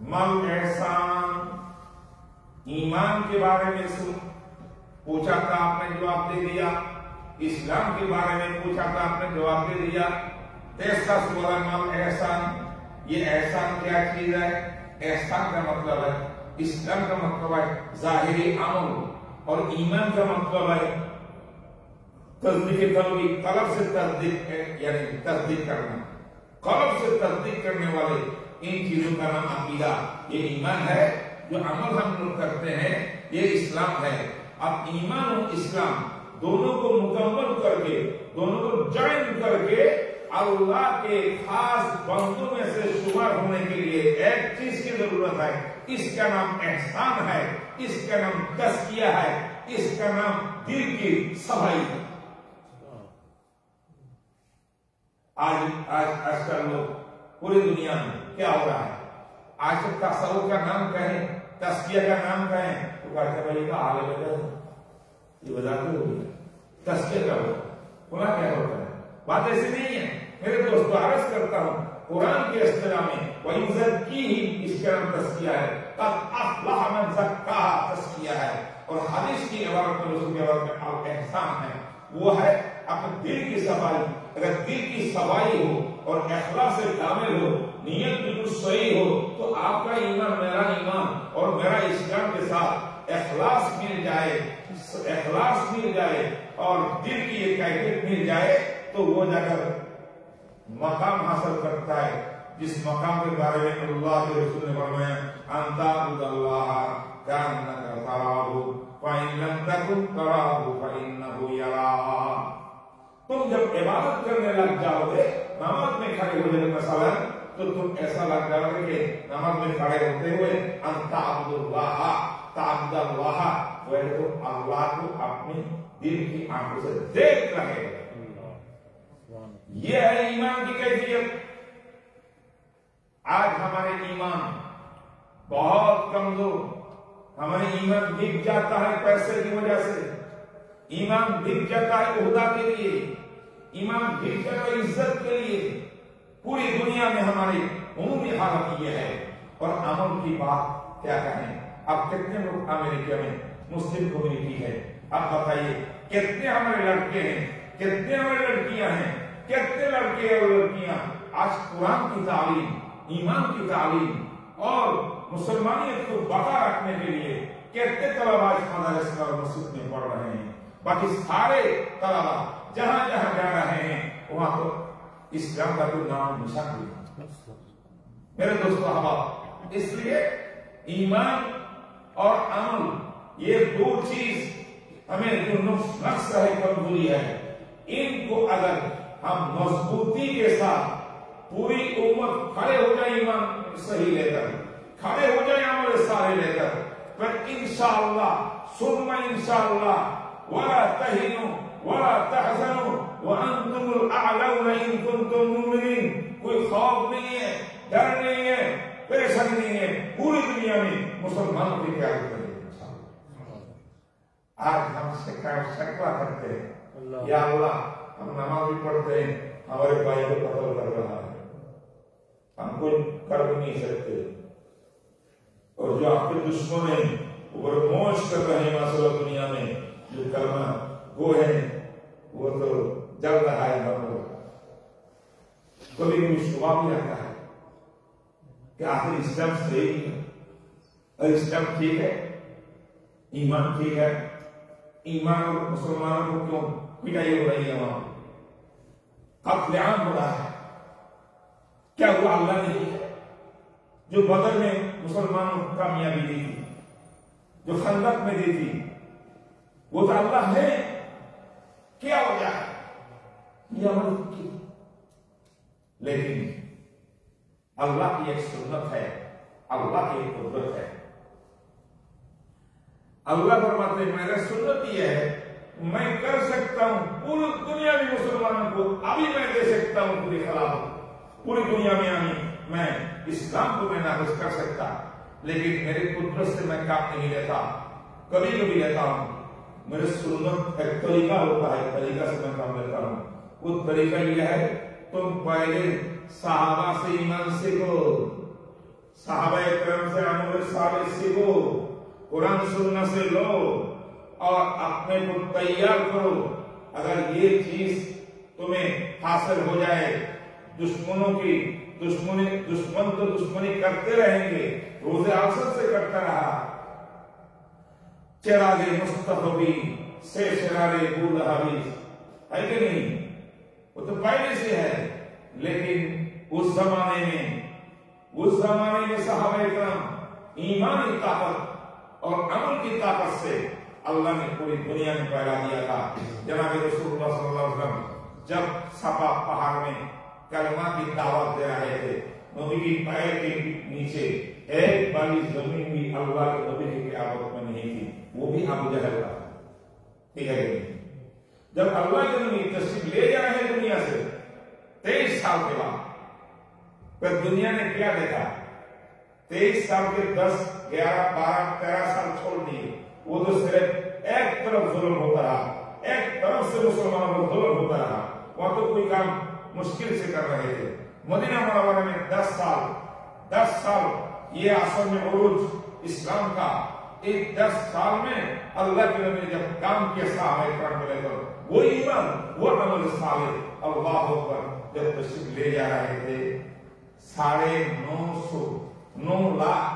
مل احسان، ایمان کے بارے میں سن، پوچھا تھا آپ نے جواب دے دیا، اسلام کے بارے میں پوچھا تھا آپ نے جواب دے دیا، تیسرا سوال مل احسان، یہ احسان کیا چیز ہے؟ احسان کا مطلب ہے، اسلام کا مطلب ہے ظاہری عمل، اور ایمان کا مطلب ہے تصدیق قلبی، قلب سے تصدیق، یعنی تصدیق کرنا، قلب سے تصدیق کرنے والے ان چیزوں کا نام عقیدہ، یہ ایمان ہے۔ جو عمل ہم لوگ کرتے ہیں یہ اسلام ہے۔ اب ایمان اور اسلام دونوں کو مکمل کر کے، دونوں کو جوائن کر کے اللہ کے خاص بندوں میں سے شمار ہونے کے لیے ایک چیز کی ضرورت ہے، اس کا نام احسان ہے، اس کا نام تزکیہ ہے، اس کا نام دل کی صفائی ہے۔ آج کل لوگ پوری دنیا میں کیا ہو رہا ہے، آج تک تصوف کا نام کہیں، تزکیہ کا نام کہیں تو کہتے ہیں بھائی کا حال ہے، یہ بتاتے ہوگی تزکیہ کا ہوتا کیا ہوتا ہے، بات ایسی نہیں ہے۔ میرے دوستو عرض کرتا ہوں قرآن کے اصطلاح میں وَيُزَكِّيهِمْ اس کا نام تزکیہ ہے، قَدْ أَفْلَحَ مَنْ زَكَّاهَا تزکیہ ہے، اور حدیث کی عبارت میں رسول کی عبارت میں احسان ہے، وہ ہے اپنے دل کی صفائی۔ اگر دل کی صفائی ہو اور اخلاص کامل ہو، نیت بالکل صحیح ہو، تو آپ کا ایمان میرا ایمان اور میرا اسلام کے ساتھ اخلاص مل جائے، اخلاص مل جائے اور دل کی ایک کیفیت مل جائے تو وہ جا کر مقام حاصل کرتا ہے جس مقام کے بارے میں اللہ کے رسول نے فرمایا ان تعبد اللہ کأنک تراہ فإن لم تکن تراہ فإنہ یراک۔ تم جب عبادت کرنے لگ جاؤ گے، نماز میں کھڑے ہو جائے مثلا، تو تم ایسا لگ جاؤ گے کہ نماز میں کھڑے ہوتے ہوئے ان تعبد اللہ، تعبد اللہ، وہ تم اللہ کو اپنی دل کی آنکھوں سے دیکھ رہے۔ یہ ہے ایمان کی کیفیت۔ آج ہمارے ایمان بہت کمزور، ہمارے ایمان بک جاتا ہے پیسے کی وجہ سے، ایمان بک جاتا ہے عہدہ کے لیے، ایمان بک جاتا ہے عزت کے لیے۔ پوری دنیا میں ہماری عمومی حالت یہ ہے، اور عمل کی بات کیا کہیں۔ اب کتنے لوگ امریکہ میں مسلم کمیونٹی ہے، اب بتائیے کتنے ہمارے لڑکے ہیں، کتنے ہمارے لڑکیاں ہیں، کتنے لڑکے اور لڑکیاں آج قرآن کی تعلیم، ایمان کی تعلیم اور مسلمانیت کو بقا رکھنے کے لیے کتنے طلباء مدارس اور مسجد میں پڑھ رہے ہیں۔ باقی سارے طلباء جہاں جہاں جا رہے ہیں وہاں تو اسلام کا کوئی نام نشان نہیں۔ میرے دوستو احباب، اس لیے ایمان اور عمل یہ دو چیز ہمیں جو نقص ہے، کمزوری ہے، ان کو اگر ہم مضبوطی کے ساتھ پوری امت کھڑے ہو جائیں ایمان صحیح لے کر، کھڑے ہو جائیں عمل صالح لے کر، پھر انشاءاللہ ثم انشاءاللہ ولا تہنوا ولا تحزنوا وانتم الاعلون ان کنتم مؤمنین، کوئی خوف نہیں ہے، ڈر نہیں ہے، پریشانی نہیں ہے، پوری دنیا میں مسلمانوں کی قیادت کریں گے۔ آج ہم شکوہ کرتے ہیں، یا اللہ ہم نماز بھی پڑھتے ہیں، ہمارے بھائی کو قتل کر رہا ہے، ہم کوئی کر بھی نہیں سکتے، اور جو آپ کے دشمن ہیں وہ موج کر رہے ہیں مسئلہ دنیا میں، جو کلمہ گو ہے وہ تو جل رہا ہے بابو۔ کبھی کبھی شبہ بھی آتا ہے کہ آخر اسلام صحیح ہے، اور اسلام ٹھیک ہے، ایمان ٹھیک ہے، ایمان اور مسلمانوں کو کیوں پٹائی ہو رہی ہے، وہاں قتل عام ہو رہا ہے؟ کیا وہ اللہ نے دی ہے جو بدر میں مسلمانوں کو کامیابی دی تھی، جو خندق میں دی تھی؟ وہ تو اللہ ہے، کیا وجہ ہے یہ عمل کی؟ لیکن اللہ کی ایک سنت ہے، اللہ کی ایک قدرت ہے۔ اللہ فرماتے ہیں میرا سنت یہ ہے میں کر سکتا ہوں پوری دنیا میں مسلمانوں کو، ابھی میں دے سکتا ہوں پوری خلافت پوری دنیا میں، میں اسلام کو میں نافذ کر سکتا، لیکن میری قدرت سے میں کام نہیں لیتا، کبھی کبھی لیتا ہوں۔ میرے سنت ایک طریقہ ہوتا ہے، طریقہ سے میں کام لیتا ہوں۔ وہ طریقہ یہ ہے تم پہلے صحابہ سے ایمان سیکھو، صحابہ کرام سے عمل صالح سیکھو، قرآن سنت سے لو اور اپنے کو تیار کرو۔ اگر یہ چیز تمہیں حاصل ہو جائے، دشمنوں کی دشمن تو دشمنی کرتے رہیں گے، روز عصر سے کرتا رہا، چراغ مصطفی سے چراغ بو لہبی ہے کہ نہیں؟ وہ تو پہلے سے ہے، لیکن اس زمانے میں صحابہ کرام ایمان کی طاقت اور عمل کی طاقت سے اللہ نے پوری دنیا میں پھیلا دیا تھا۔ جناب رسول اللہ صلی اللہ علیہ وسلم جب صفا پہاڑ میں کلمہ کی دعوت دے رہے تھے، نبی کی پیر کے نیچے ایک بالی زمین بھی اللہ کے نبی کی قیادت میں نہیں تھی، وہ بھی ابو جہل کا تھا، ٹھیک ہے؟ جب اللہ کے نبی تشریف لے جا رہے ہیں دنیا سے 23 سال کے بعد، پھر دنیا نے کیا دیکھا؟ 23 سال کے 10 11 12 13 سال چھوڑ دیے، وہ تو صرف ایک طرف ظلم ہوتا رہا، ایک طرف سے مسلمانوں کو ظلم ہوتا رہا، وہاں تو کوئی کام مشکل سے کر رہے تھے۔ مدینہ منورہ میں 10 سال یہ اصل میں عروج اسلام کا، ایک 10 سال میں اللہ کے نبی نے جب کام کیا صحابہ کرام کو لے کر، وہ ایمان وہ عمل صالح، اللہ اکبر، جب تشریف لے جا رہے تھے 9.5 لاکھ،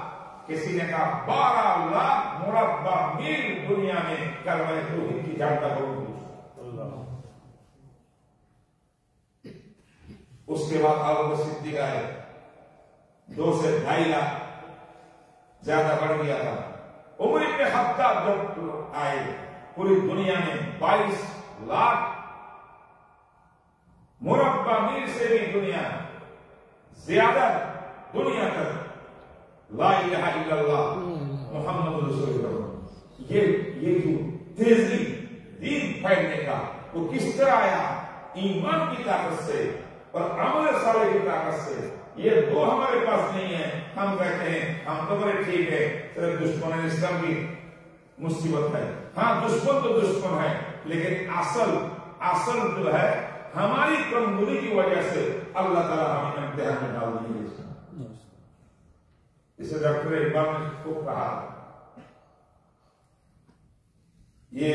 کسی نے کہا 12 لاکھ مربع میل دنیا میں کلمہ توحید کی جانتا ہو۔ اس کے بعد ابو بکر صدیق آئے، 2 سے 2.5 لاکھ زیادہ بڑھ گیا تھا۔ عمر ابن خطاب جب آئے، پوری دنیا میں 22 لاکھ مربع میل سے بھی دنیا زیادہ دنیا تک لا الہ الا اللہ محمد رسول اللہ، یہ جو تیزی دین پھیلنے کا وہ کس طرح آیا؟ ایمان کی طاقت سے اور عمل صالح کی طاقت سے۔ یہ دو ہمارے پاس نہیں ہے، ہم کہتے ہیں ہم تو بڑے ٹھیک ہے، صرف دشمن اسلام کی مصیبت ہے۔ ہاں دشمن تو دشمن ہے، لیکن اصل جو ہے ہماری کمزوری کی وجہ سے اللہ تعالیٰ ہمیں امتحان میں ڈال دیے۔ اسے ڈاکٹر اقبال نے خوب کہا، یہ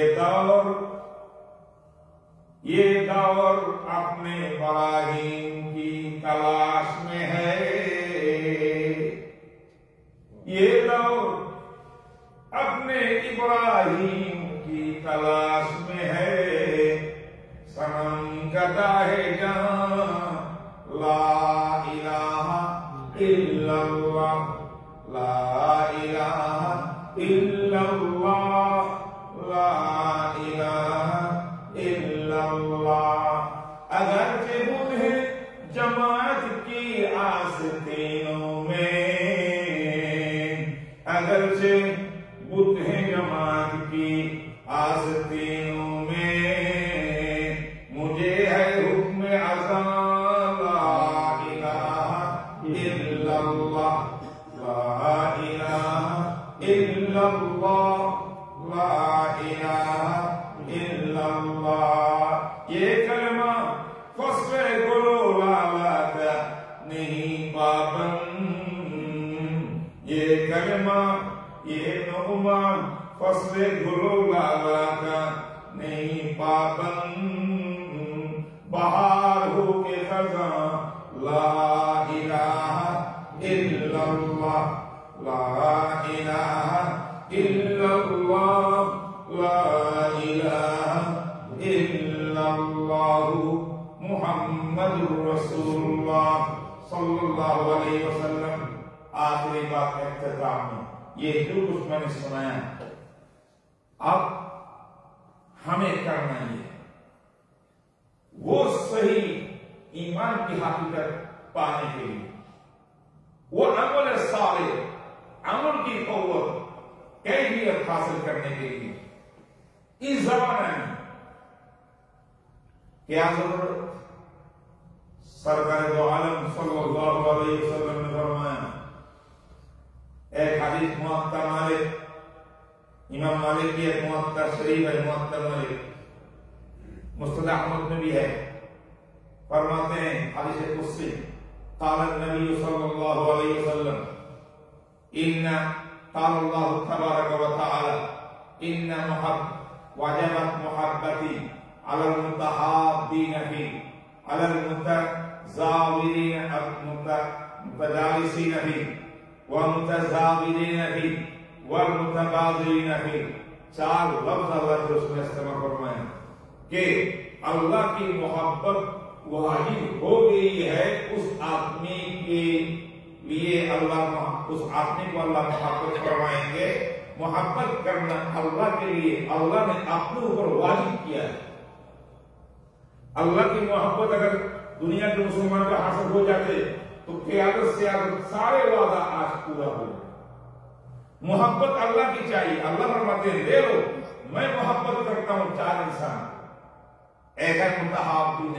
دور اپنے براہیم کی تلاش میں ہے، یہ دور اپنے ابراہیم کی تلاش میں ہے، صنم گدا ہے جہاں لا الہ الا اللہ، لا الہ الا اللہ، لا الہ الا اللہ۔ آستینوں میں مجھے ہے حکم اذان لا الہ الا اللہ لا الہ الا اللہ لا الہ الا اللہ. یہ کلمہ فصل گلو لالا کا نہیں پابند، یہ کلمہ یہ نعمان فصل گلو لالا کا نہیں پابند. بہار ہو کے خزاں لا الہ الا اللہ لا الہ الا اللہ لا الہ الا اللہ محمد رسول اللہ صلی اللہ علیہ وسلم. آخری بات اختتام میں یہ جو کچھ میں نے سنایا اب ہمیں کرنا یہ وہ صحیح ایمان کی حقیقت پانے کے لیے، وہ عمل صالح، عمل کی قوت کیفیت حاصل کرنے کے لیے اس زمانے میں کیا ضرورت؟ سرکار دو عالم صلی اللہ علیہ وسلم نے فرمایا، ایک حدیث موطا مالک، امام مالک کی ایک موطا شریف ہے، موطا مالک مستدرک احمد میں بھی ہے. فرماتے ہیں حدیث قدسی، قال النبی صلی اللہ علیہ وسلم ان قال اللہ تبارک و تعالی ان وجبت محبتی على المتحابین فی على المتزاورین متجالسین فی والمتزاورین فی والمتبادلین فی. چار لفظ اللہ کے رسول نے استعمال فرمائے کہ اللہ کی محبت واجب ہو گئی ہے اس آدمی کے لیے. اللہ اس آدمی کو اللہ محبت فرمائیں گے. محبت کرنا اللہ کے لیے اللہ نے اپنے اوپر واجب کیا ہے. اللہ کی محبت اگر دنیا کے مسلمان کا حاصل ہو جاتے تو قیادت سے سارے وعدہ آج پورا ہو. محبت اللہ کی چاہیے. اللہ فرماتے ہیں لے لو میں محبت کرتا ہوں چار انسان. ایک ہے متحابین.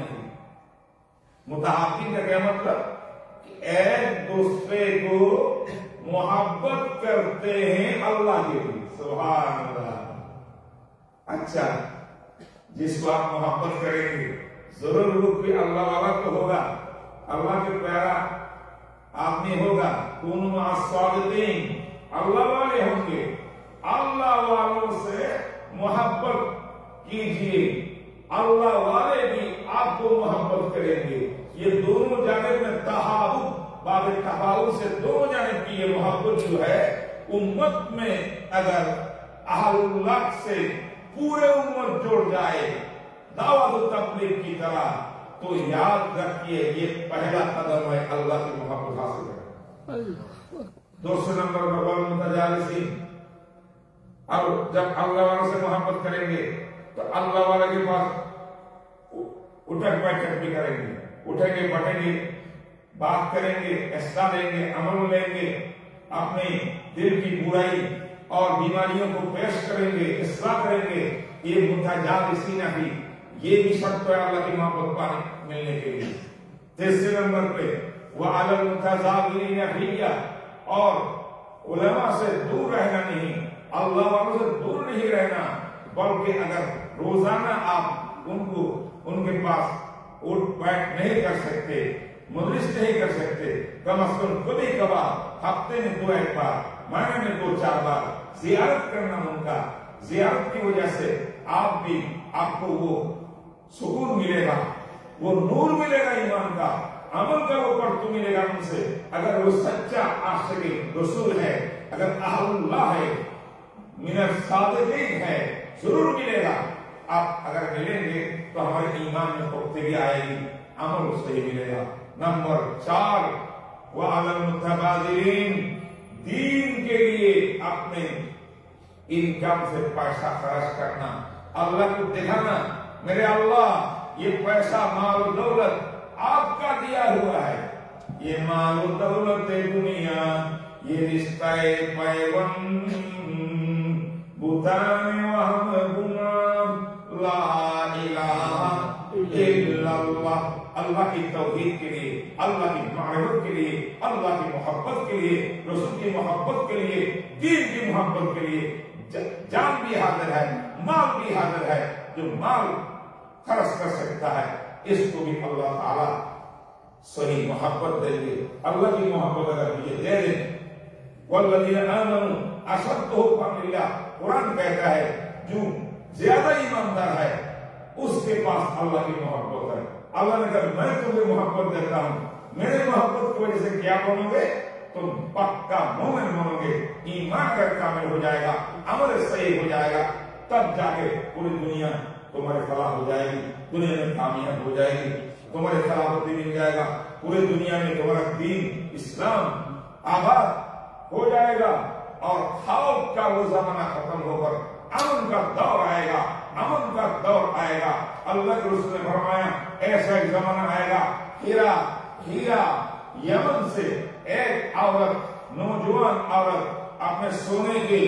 متحابین کا کیا مطلب؟ ایک دوسرے کو محبت کرتے ہیں اللہ کے لیے. سبحان اللہ. اچھا جس کو آپ محبت کریں گے ضرور بھی اللہ والا تو ہوگا، اللہ کے پیارا آدمی ہوگا. کونوا مع الصادقین، اللہ والے ہوں گے. اللہ والوں سے محبت کیجیے، اللہ والے بھی آپ کو محبت کریں گے. یہ دونوں جانب میں تحابب باب تحابب سے دونوں جانب کی یہ محبت جو ہے امت میں اگر اہل اللہ سے پورے امت جوڑ جائے دعوت و تبلیغ کی طرح تو یاد رکھیے یہ پہلا قدم ہے اللہ کی محبت حاصل کرنا. دوسرے نمبر پر والمتجالسین. اب جب اللہ والوں سے محبت کریں گے تو اللہ والے کے پاس اٹھک بیٹھک بھی کریں گے، اٹھیں گے بیٹھیں گے، بات کریں گے، اصلاح لیں گے، عمل لیں گے، اپنے دل کی برائی اور بیماریوں کو پیش کریں گے، اصلاح کریں گے. یہ متجالسین بھی یہ بھی شرط ہے اللہ کی محبت پانے ملنے کے لیے. تیسرے نمبر پہ وعلی المتزاورین فی، اور علماء سے دور رہنا نہیں، اللہ والوں سے دور نہیں رہنا، بلکہ اگر روزانہ آپ ان کے پاس اٹھ بیٹھ نہیں کر سکتے، مجلس نہیں کر سکتے، کم از کم کبھی کبھار ہفتے میں 2 بار، مہینے میں 2-4 بار زیارت کرنا ان کا. زیارت کی وجہ سے آپ کو وہ سکون ملے گا، وہ نور ملے گا ایمان کا، عمل کا وہ پرتو ملے گا ان سے. اگر وہ سچا عاشق رسول ہے، اگر اہل اللہ ہے، من الصادقین ہے، ضرور ملے گا. آپ اگر ملیں گے تو ہمارے ایمان میں پختگی آئے گی، عمل صحیح ملے گا. نمبر 4 وعلی المتبادلین، دین کے لیے اپنے انکم سے پیسہ خرچ کرنا، اللہ کو دکھانا میرے اللہ یہ پیسہ مال و دولت آپ کا دیا ہوا ہے. یہ مال و دولت دنیا، یہ رشتہ پیوند بتانے وہم گناہ اللہ کی توحید کے لیے، اللہ کی معرفت کے لیے، اللہ کی محبت کے لیے، رسول کی محبت کے لیے، دین کی محبت کے لیے جان بھی حاضر ہے، مال بھی حاضر ہے. جو مال خرچ کر سکتا ہے اس کو بھی اللہ تعالیٰ صحیح محبت دیں گے. اللہ کی محبت اگر مجھے دے دیں، والذین آمنوا اشد حبا للہ، قرآن کہتا ہے جو زیادہ ایماندار ہے اس کے پاس اللہ کی محبت ہے. اللہ نے کہا میں تمہیں محبت دیتا ہوں، میرے محبت کی وجہ سے کیا بنو گے؟ تم پکا مومن بنو گے، ایمان کا کامل ہو جائے گا، عمل صحیح ہو جائے گا، تب جا کے پوری دنیا تمہارے فلاح ہو جائے گی، دنیا میں کامیاب ہو جائے گی، تمہارے خلافت مل جائے گا، پوری دنیا میں تمہارا دین اسلام آباد ہو جائے گا، اور خوف کا وہ زمانہ ختم ہو کر امن کا دور آئے گا، امن کا دور آئے گا. اللہ کے رسول نے فرمایا ایسا ایک زمانہ آئے گا، ہیرا یمن سے ایک عورت، نوجوان عورت اپنے سونے کی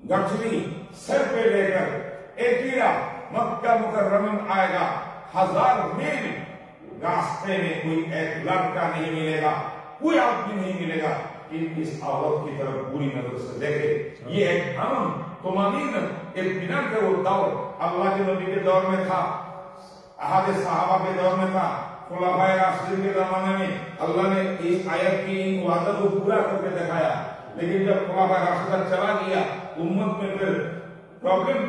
گٹھلی سر پہ لے کر ایک ہیرا مکہ مکرمہ میں آئے گا. 1000 میل راستے میں کوئی ایک لڑکا نہیں ملے گا، کوئی آدمی نہیں ملے گا کہ اس عورت کی طرف پوری نظر سے دیکھے. یہ ایک امن طمانینت اطمینان کا وہ دور اللہ کے نبی کے دور میں تھا، احد صحابہ کے دور میں تھا، خلفائے راشدین کے زمانے میں اللہ نے اس آیت کی وعدہ کو پورا کر کے دکھایا. لیکن جب خلفائے راشدین چلا گیا امت میں پھر پرابلم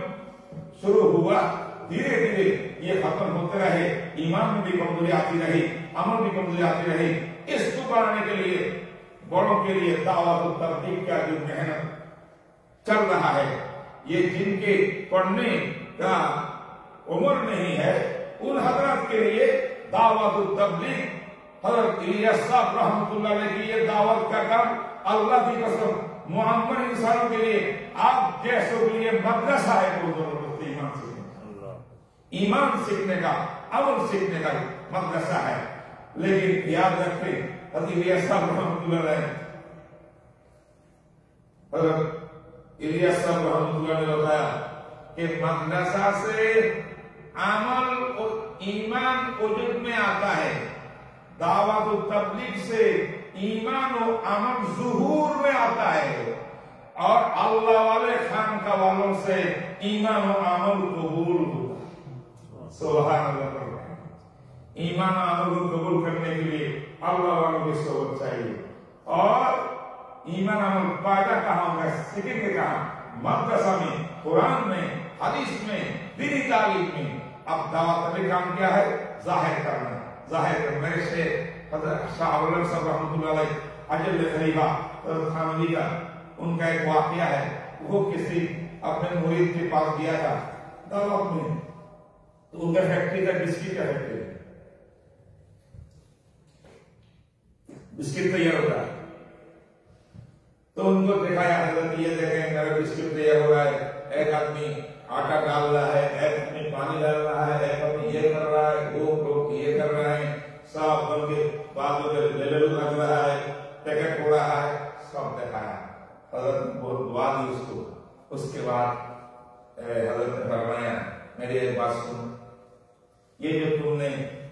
شروع ہوا، دھیرے دھیرے یہ ختم ہوتے رہے، ایمان میں بھی کمزوری آتی رہی، عمل بھی کمزوری آتی رہی. اس کو بڑھانے کے لیے بڑوں کے لیے دعوت و تبلیغ کا جو محنت چل رہا ہے، یہ جن کے پڑھنے کا عمر نہیں ہے ان حضرات کے لیے دعوت و تبلیغ. حضرت الیاس صاحب رحمۃ اللہ علیہ کی یہ دعوت کا کام اللہ کی قسم معمر انسانوں کے لیے، آپ جیسوں کے لیے مدرسہ ہے. ایمان سیکھنے کا، عمل سیکھنے کا مدرسہ ہے. لیکن یاد رکھیں حضرت الیاس صاحب رحمۃ اللہ علیہ، حضرت الیاس صاحب رحمۃ اللہ نے بتایا کہ مدرسہ سے عمل اور ایمان وجود میں آتا ہے، دعوت و تبلیغ سے ایمان و عمل ظہور میں آتا ہے، اور اللہ والے خانقاہ والوں سے ایمان و عمل قبول ہوتا ہے. سبحان اللہ. ایمان و عمل کو قبول کرنے کے لیے اللہ والوں کی صحبت چاہیے. اور ایمان عمل پیدا کہاں ہوگا، سیکھیں گے کہاں؟ مدرسہ میں، قرآن میں، حدیث میں، دینی تعلیم میں. اب دعوت کا کام کیا ہے؟ ظاہر کرنا. ظاہر کرنا سے حضرت شاہ عبداللہ صاحب رحمۃ اللہ علیہ اجل خلیفہ حضرت خانوی کا ان کا ایک واقعہ ہے. وہ کسی اپنے مرید کے پاس گیا تھا دعوت میں، تو ان کا فیکٹری کا بسکٹ کا فیکٹری، بسکٹ تیار ہوتا ہے. تو ان کو دکھایا حضرت یہ دیکھیں میرا بسکٹ تیار ہو رہا ہے، ایک آدمی آٹا ڈال رہا ہے، ایک آدمی پانی ڈال رہا ہے، ایک آدمی یہ کر رہا ہے، وہ لوگ یہ کر رہے ہیں، صاف بن کے بعد میں لیبل لگ رہا ہے، پیکٹ ہو رہا ہے، سب دکھایا. حضرت نے بہت دعا دی اس کو. اس کے بعد حضرت نے فرمایا میری ایک بات سن، یہ جو تم نے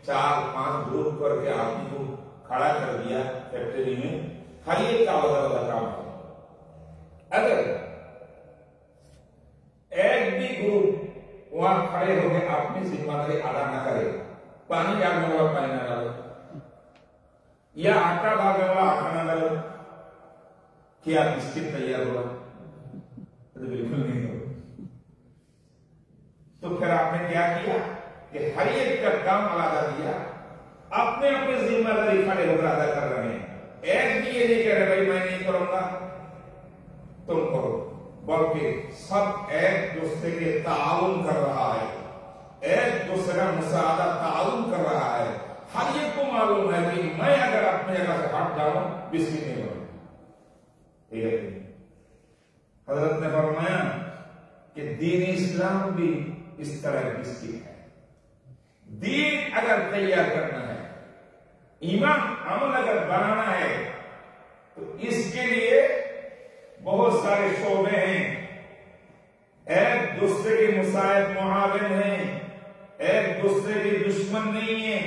4-5 گروپ کر کے آدمی کو کھڑا کر دیا فیکٹری میں، خالی کا والا کام ہے. اگر ایک بھی گروپ وہاں کھڑے ہو کے اپنی ذمہ داری ادا نہ کرے، پانی ڈالنے والا پانی نہ ڈالے یا آٹا ڈالنے والا آٹا نہ ڈالے، کیا بسکٹ تیار ہوا؟ بالکل نہیں ہو. تو پھر آپ نے کیا کیا کہ ہر ایک کا کام ادا دیا، اپنے اپنے ذمہ داری کھڑے ہو کر ادا کر رہے ہیں. ایک بھی یہ نہیں کہہ رہے بھائی میں نہیں کروں گا تم کرو، بلکہ سب ایک دوسرے کے تعاون کر رہا ہے، ایک دوسرے کا مساعدہ تعاون کر رہا ہے. ہر ایک کو معلوم ہے کہ میں اگر اپنے جگہ سے ہٹ جاؤں بسکٹ نہیں بنے. حضرت نے فرمایا کہ دین اسلام بھی اس طرح بسکٹ ہے. دین اگر تیار کرنا ہے، ایمان عمل اگر بنانا ہے، تو اس کے لیے بہت سارے شعبے ہیں. ایک دوسرے کے مساعد معاون ہیں، ایک دوسرے کے دشمن نہیں ہیں.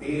3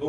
2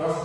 10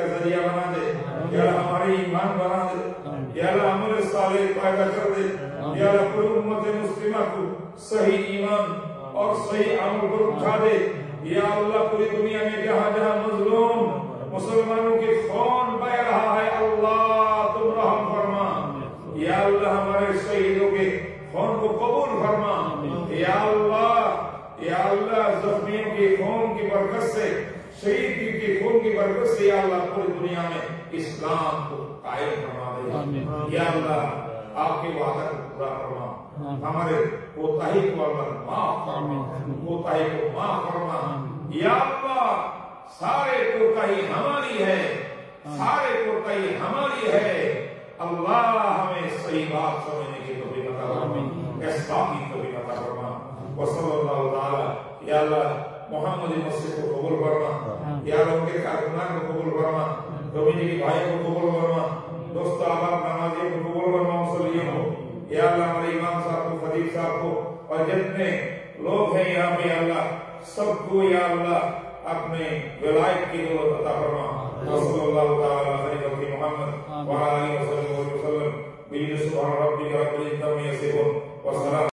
کا ذریعہ بنا دے، یا اللہ ہماری ایمان بنا دے، یا اللہ عمل صالح پیدا کر دے، یا اللہ پوری امت مسلمہ کو صحیح ایمان اور صحیح عمل پر اٹھا دے، یا اللہ پوری دنیا میں جہاں جہاں مظلوم مسلمانوں کے خون بہ رہا ہے اللہ تم رحم فرما، یا اللہ ہمارے شہیدوں کے خون کو قبول فرما، یا اللہ زخمیوں کے خون کی برکت سے، شہید کے خون کی برکت سے یا اللہ پوری دنیا میں اسلام کو قائم فرما دے، یا اللہ آپ کے وعدہ کو پورا فرما، ہمارے کوتاہی کو اللہ معاف فرما، کوتاہی کو معاف فرما، یا اللہ سارے کوتاہی ہماری ہے، سارے کوتاہی ہماری ہے، اللہ ہمیں صحیح بات سمجھنے کی توفیق عطا فرما، اصلاح کی توفیق عطا فرما، وصلی اللہ تعالی، یا اللہ محمد مسجد کو قبول فرما، یا اللہ ان کے کارکنان کو قبول فرما، کمیونٹی بھائی کو قبول فرما، دوست احباب نمازیوں کو قبول فرما، مصلیوں کو، یا اللہ ہمارے امام صاحب کو، خطیب صاحب کو، اور جتنے لوگ ہیں یہاں پہ اللہ سب کو یا اللہ اپنے ولایت کی دولت عطا فرما، وصلی اللہ تعالی علیہ محمد وعلی آلہ وسلم، سبحان ربک رب العزۃ عما یصفون وسلام